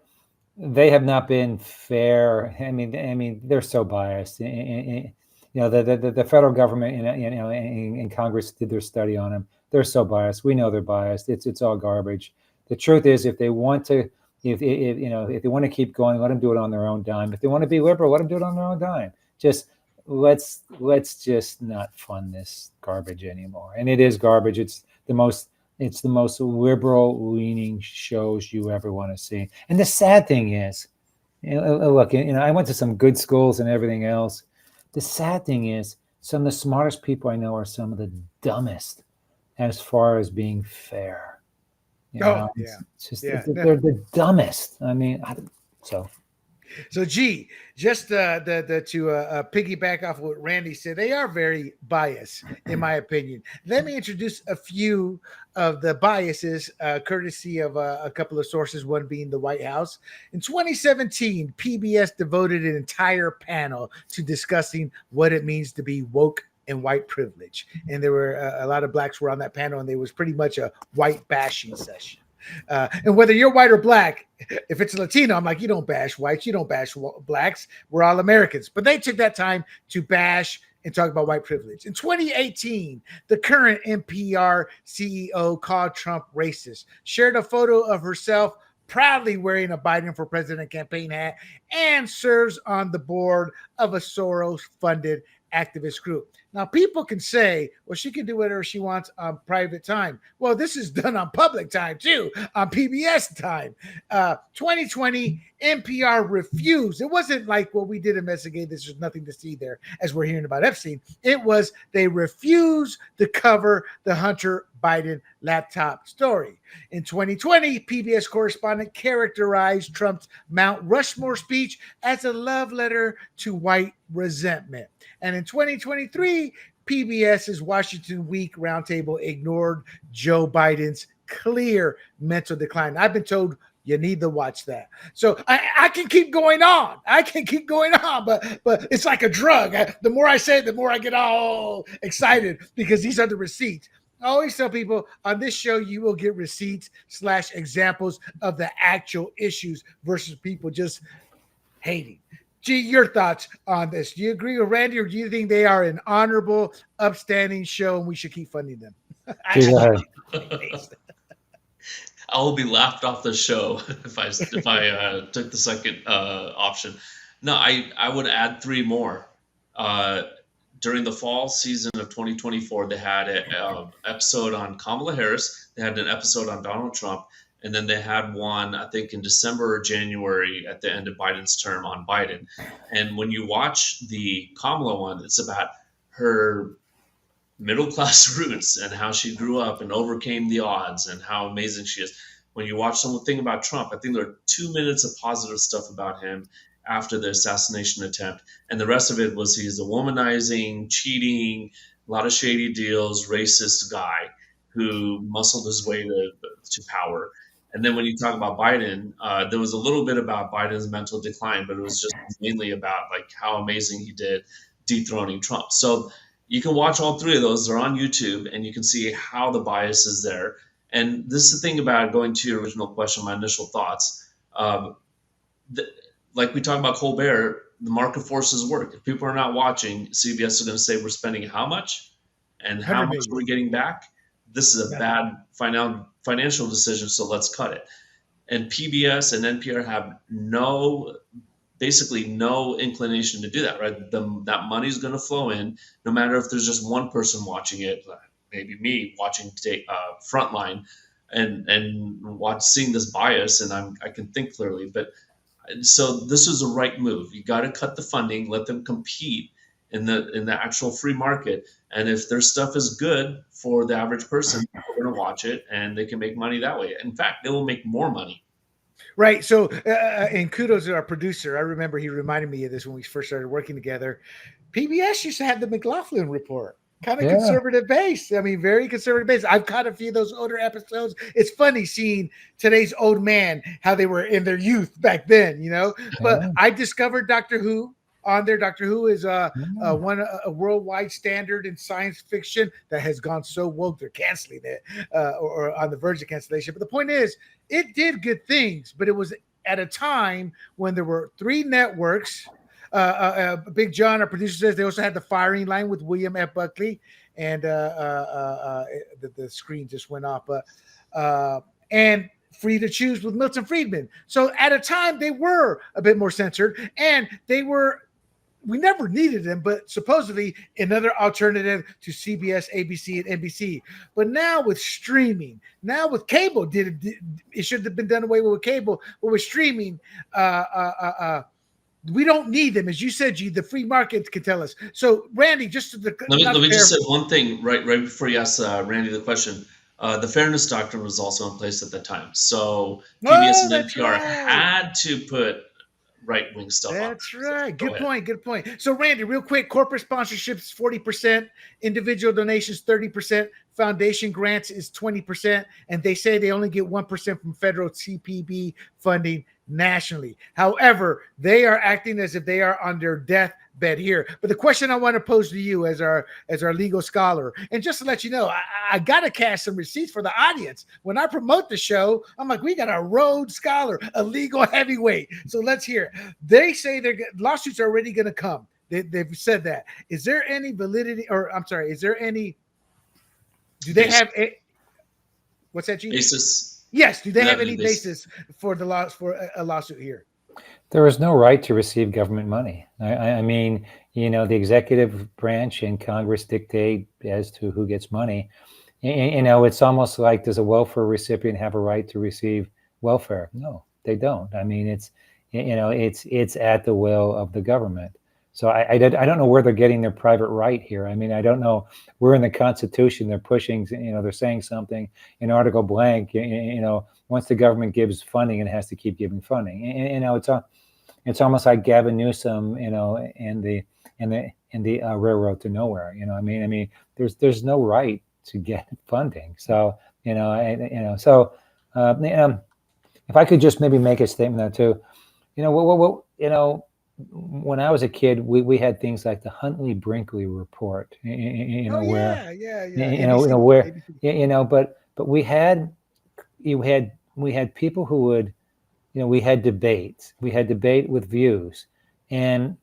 they have not been fair. They're so biased. The federal government, and Congress did their study on them. They're so biased. We know they're biased. It's all garbage. The truth is, if they want to, if they want to keep going, let them do it on their own dime. If they want to be liberal, let them do it on their own dime. Just let's just not fund this garbage anymore. And it is garbage. It's the most liberal leaning shows you ever want to see. And the sad thing is, look, I went to some good schools and everything else. The sad thing is, some of the smartest people I know are some of the dumbest as far as being fair. They're the dumbest.
So, G, just to piggyback off what Randy said, they are very biased, in my opinion. Let me introduce a few of the biases, courtesy of a couple of sources, one being the White House. In 2017, PBS devoted an entire panel to discussing what it means to be woke and white privilege. And there were a lot of blacks were on that panel, and there was pretty much a white bashing session. And whether you're white or black, if it's a Latino, I'm like, you don't bash whites, you don't bash blacks. We're all Americans. But they took that time to bash and talk about white privilege. In 2018, the current NPR CEO called Trump racist, shared a photo of herself proudly wearing a Biden for President campaign hat, and serves on the board of a Soros-funded activist group. Now, people can say, well, she can do whatever she wants on private time. Well, this is done on public time, too, on PBS time. 2020, NPR refused. It wasn't like, well, we did investigate this. There's nothing to see there, as we're hearing about Epstein. It was they refused to cover the Hunter Biden laptop story. In 2020, PBS correspondent characterized Trump's Mount Rushmore speech as a love letter to white resentment. And in 2023, PBS's Washington Week roundtable ignored Joe Biden's clear mental decline. I've been told you need to watch that. So I can keep going on. But it's like a drug. The more I say it, the more I get all excited because these are the receipts. I always tell people on this show, you will get receipts / examples of the actual issues versus people just hating. Gee, your thoughts on this? Do you agree with Randy, or do you think they are an honorable, upstanding show and we should keep funding them?
Go
I will be laughed off the show if I took the second option. No, I would add 3 more. During the fall season of 2024, they had an episode on Kamala Harris. They had an episode on Donald Trump. And then they had one, I think, in December or January at the end of Biden's term on Biden. And when you watch the Kamala one, it's about her middle-class roots and how she grew up and overcame the odds and how amazing she is. When you watch something about Trump, I think there are 2 minutes of positive stuff about him after the assassination attempt. And the rest of it was he's a womanizing, cheating, a lot of shady deals, racist guy who muscled his way to power. And then when you talk about Biden, there was a little bit about Biden's mental decline, but it was just mainly about like how amazing he did dethroning Trump. So you can watch all 3 of those. They're on YouTube, and you can see how the bias is there. And this is the thing about going to your original question, my initial thoughts. Like we talk about Colbert, the market forces work. If people are not watching, CBS is going to say we're spending how much and how much we're getting back. This is a bad financial decision, so let's cut it. And PBS and NPR have basically no inclination to do that, right? That money is going to flow in, no matter if there's just one person watching it, maybe me watching Frontline, and seeing this bias, and I can think clearly. But so this is a right move. You got to cut the funding, let them compete in the actual free market. And if their stuff is good for the average person, they're going to watch it and they can make money that way. In fact, they will make more money.
Right. So, and kudos to our producer. I remember he reminded me of this when we first started working together. PBS used to have the McLaughlin Report. Kind of conservative base. I mean, very conservative base. I've caught a few of those older episodes. It's funny seeing today's old man, how they were in their youth back then, But I discovered Doctor Who on there. Doctor Who is a worldwide standard in science fiction that has gone so woke they're canceling it or on the verge of cancellation. But the point is, it did good things, but it was at a time when there were 3 networks. Big John, our producer, says they also had the firing line with William F. Buckley, and the screen just went off. And Free to Choose with Milton Friedman. So at a time they were a bit more censored, and we never needed them, but supposedly another alternative to CBS, ABC, and NBC. But now with streaming, now with cable, it should have been done away with cable, but with streaming, we don't need them. As you said, G, the free market can tell us. So, Randy, let
me just say one thing right before you ask Randy the question. The fairness doctrine was also in place at the time. So PBS and NPR had to put right-wing stuff on.
That's right. Good point. So, Randy, real quick, corporate sponsorships 40%, individual donations 30%, foundation grants is 20%, and they say they only get 1% from federal CPB funding nationally. However, they are acting as if they are on their death bet here. But the question I want to pose to you as our legal scholar, and just to let you know, I got to cash some receipts for the audience. When I promote the show, I'm like, we got a Rhodes Scholar, a legal heavyweight. So let's hear it. They say their lawsuits are already going to come. They've said that. Is there any validity, or I'm sorry, is there any? Do they have a? What's that, Gene?
Basis.
Yes. Do they have any basis for a lawsuit here?
There is no right to receive government money. I mean, the executive branch and Congress dictate as to who gets money. It's almost like, does a welfare recipient have a right to receive welfare? No, they don't. I mean, it's at the will of the government. So I don't know where they're getting their private right here. I mean, I don't know where in the Constitution they're pushing, they're saying something in Article blank, once the government gives funding, it has to keep giving funding. It's almost like Gavin Newsom, and the railroad to nowhere. I mean, there's no right to get funding. So, if I could just maybe make a statement there too, when I was a kid, we had things like the Huntley-Brinkley report, but we had people who would, we had debates, debate with views, and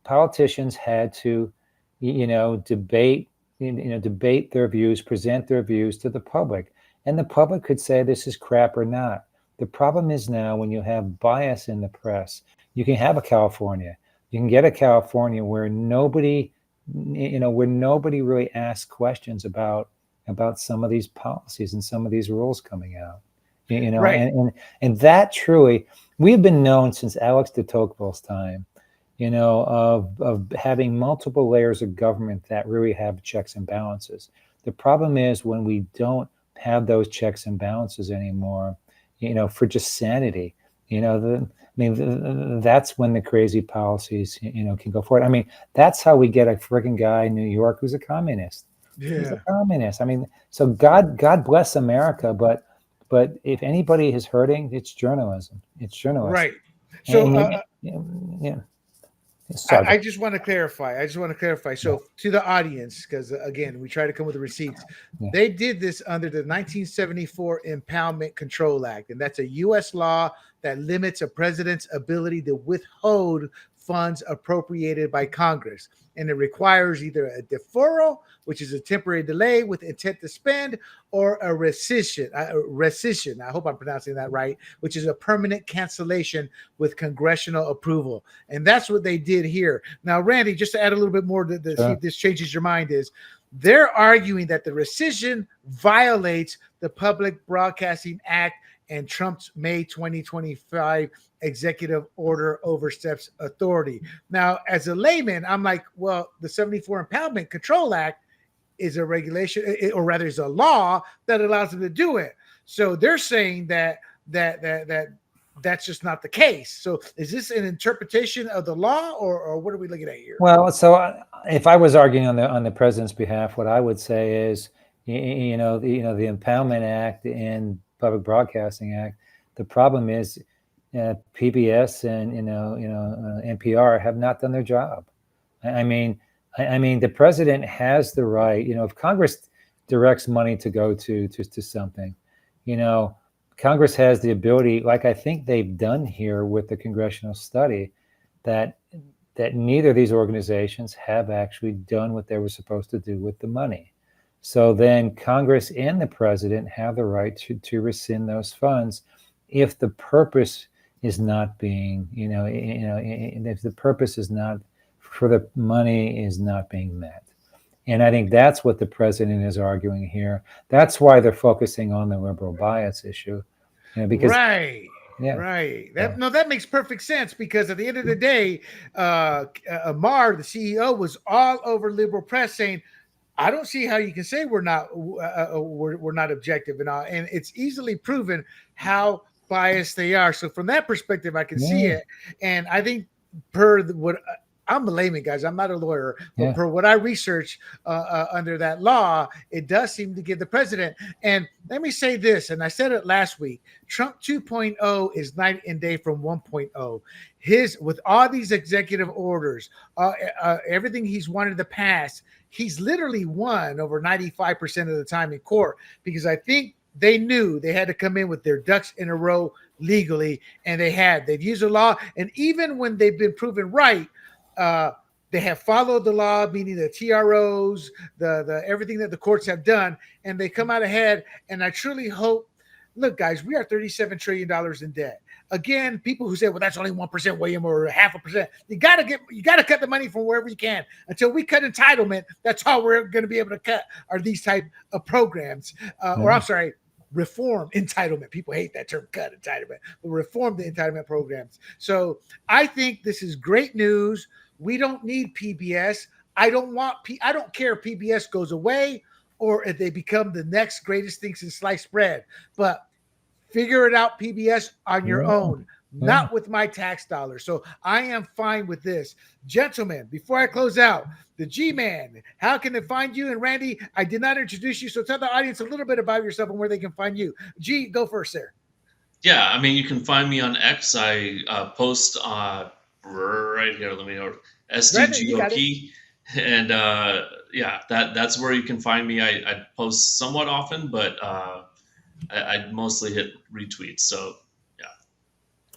politicians had to, debate their views, present their views to the public, and the public could say this is crap or not. The problem is now when you have bias in the press, you can have a California. You can get a California where nobody really asks questions about some of these policies and some of these rules coming out.
Right.
And that truly, we've been known since Alex de Tocqueville's time, of having multiple layers of government that really have checks and balances. The problem is when we don't have those checks and balances anymore, for just sanity, that's when the crazy policies, can go forward. I mean, that's how we get a freaking guy in New York who's a communist. Yeah. He's a communist. I mean, so God bless America, but if anybody is hurting, it's journalism. It's journalism.
Right. So,
yeah.
I just want to clarify. So to the audience, because again, we try to come with the receipts. Yeah. They did this under the 1974 Impoundment Control Act, and that's a U.S. law that limits a president's ability to withhold funds appropriated by Congress. And it requires either a deferral, which is a temporary delay with intent to spend, or a rescission. I hope I'm pronouncing that right, which is a permanent cancellation with congressional approval. And that's what they did here. Now, Randy, just to add a little bit more to see if this changes your mind, is they're arguing that the rescission violates the Public Broadcasting Act and Trump's May 2025 executive order oversteps authority. Now, as a layman, I'm like, well, the 74 Impoundment Control Act is a regulation, or rather is a law that allows them to do it. So they're saying that that's just not the case. So is this an interpretation of the law, or what are we looking at here?
Well, so if I was arguing on the president's behalf, what I would say is, the Impoundment Act and Public Broadcasting Act, the problem is PBS and NPR have not done their job. I mean, the president has the right. If Congress directs money to go to something, Congress has the ability, like I think they've done here with the congressional study, that neither of these organizations have actually done what they were supposed to do with the money. So then Congress and the president have the right to rescind those funds if the purpose is not being, if the purpose is not for the money is not being met. And I think that's what the president is arguing here. That's why they're focusing on the liberal bias issue, because
right. That makes perfect sense, because at the end of the day, Amar, the CEO, was all over liberal press saying, I don't see how you can say we're not objective and all, and it's easily proven how biased they are. So from that perspective, I can see it, and I think per what I'm a layman, guys. I'm not a lawyer, but
Yeah.
per what I researched under that law, it does seem to give the president. And let me say this, and I said it last week: Trump 2.0 is night and day from 1.0. His with all these executive orders, everything he's wanted to pass, he's literally won over 95% of the time in court, because I think they knew they had to come in with their ducks in a row legally, and they've used the law, and even when they've been proven right, they have followed the law, meaning the TROs, the everything that the courts have done, and they come out ahead. And I truly hope, look, guys, we are $37 trillion in debt. Again, people who say, well, that's only 1%, William, or 0.5%. You gotta cut the money from wherever you can. Until we cut entitlement, that's all we're gonna be able to cut are these type of programs. Or I'm sorry, reform entitlement. People hate that term, cut entitlement, but reform the entitlement programs. So I think this is great news. We don't need PBS. I don't care if PBS goes away or if they become the next greatest thing since sliced bread, but figure it out, PBS, on your own, not with my tax dollars. So I am fine with this. Gentlemen, before I close out, the G-Man, how can they find you? And Randy, I did not introduce you, so tell the audience a little bit about yourself and where they can find you. G, go first, sir.
Yeah, I mean, you can find me on X. I post right here. Let me know. SDGOP. And yeah, that's where you can find me. I post somewhat often, but I mostly hit retweets. So yeah.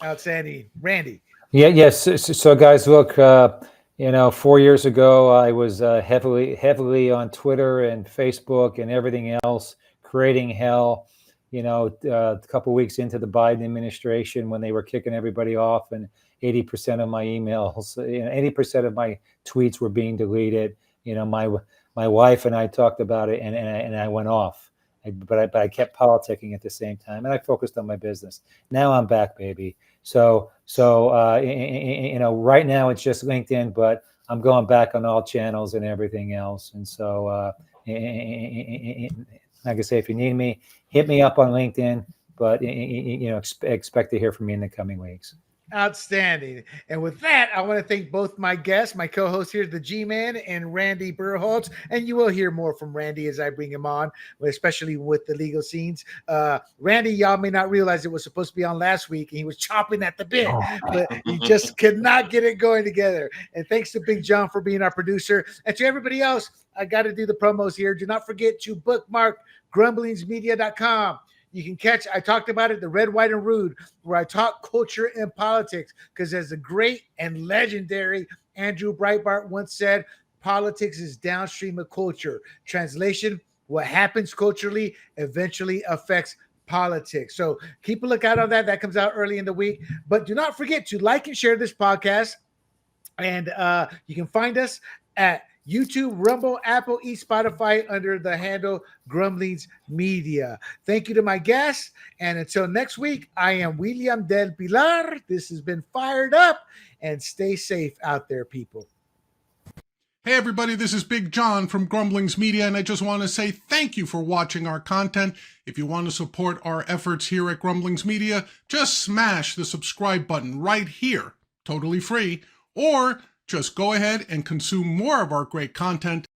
Outstanding. Randy.
Yes. So guys, look, 4 years ago, I was heavily on Twitter and Facebook and everything else, creating hell. A couple of weeks into the Biden administration, when they were kicking everybody off, and 80% of my emails, 80% of my tweets were being deleted. My wife and I talked about it, and I went off. But I kept politicking at the same time, and I focused on my business. Now I'm back, baby. So right now it's just LinkedIn, but I'm going back on all channels and everything else. And so, like I say, if you need me, hit me up on LinkedIn. But expect to hear from me in the coming weeks.
Outstanding. And with that, I want to thank both my guests, my co-hosts here, the G-Man and Randy Berholtz. And you will hear more from Randy as I bring him on, especially with the legal scenes. Randy, y'all may not realize it was supposed to be on last week, and he was chopping at the bit, but he just could not get it going together. And thanks to Big John for being our producer. And to everybody else, I got to do the promos here. Do not forget to bookmark grumblingsmedia.com. You can catch, I talked about it, the Red, White, and Rude, where I talk culture and politics, because as the great and legendary Andrew Breitbart once said, politics is downstream of culture. Translation, what happens culturally eventually affects politics. So keep a lookout on that. That comes out early in the week. But do not forget to like and share this podcast. And you can find us at YouTube, Rumble, Apple, Spotify under the handle Grumblings Media. Thank you to my guests. And until next week, I am William Del Pilar. This has been Fired Up, and stay safe out there, people.
Hey everybody, this is Big John from Grumblings Media, and I just want to say thank you for watching our content. If you want to support our efforts here at Grumblings Media, just smash the subscribe button right here, totally free, or just go ahead and consume more of our great content.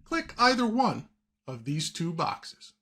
Click either one of these two boxes.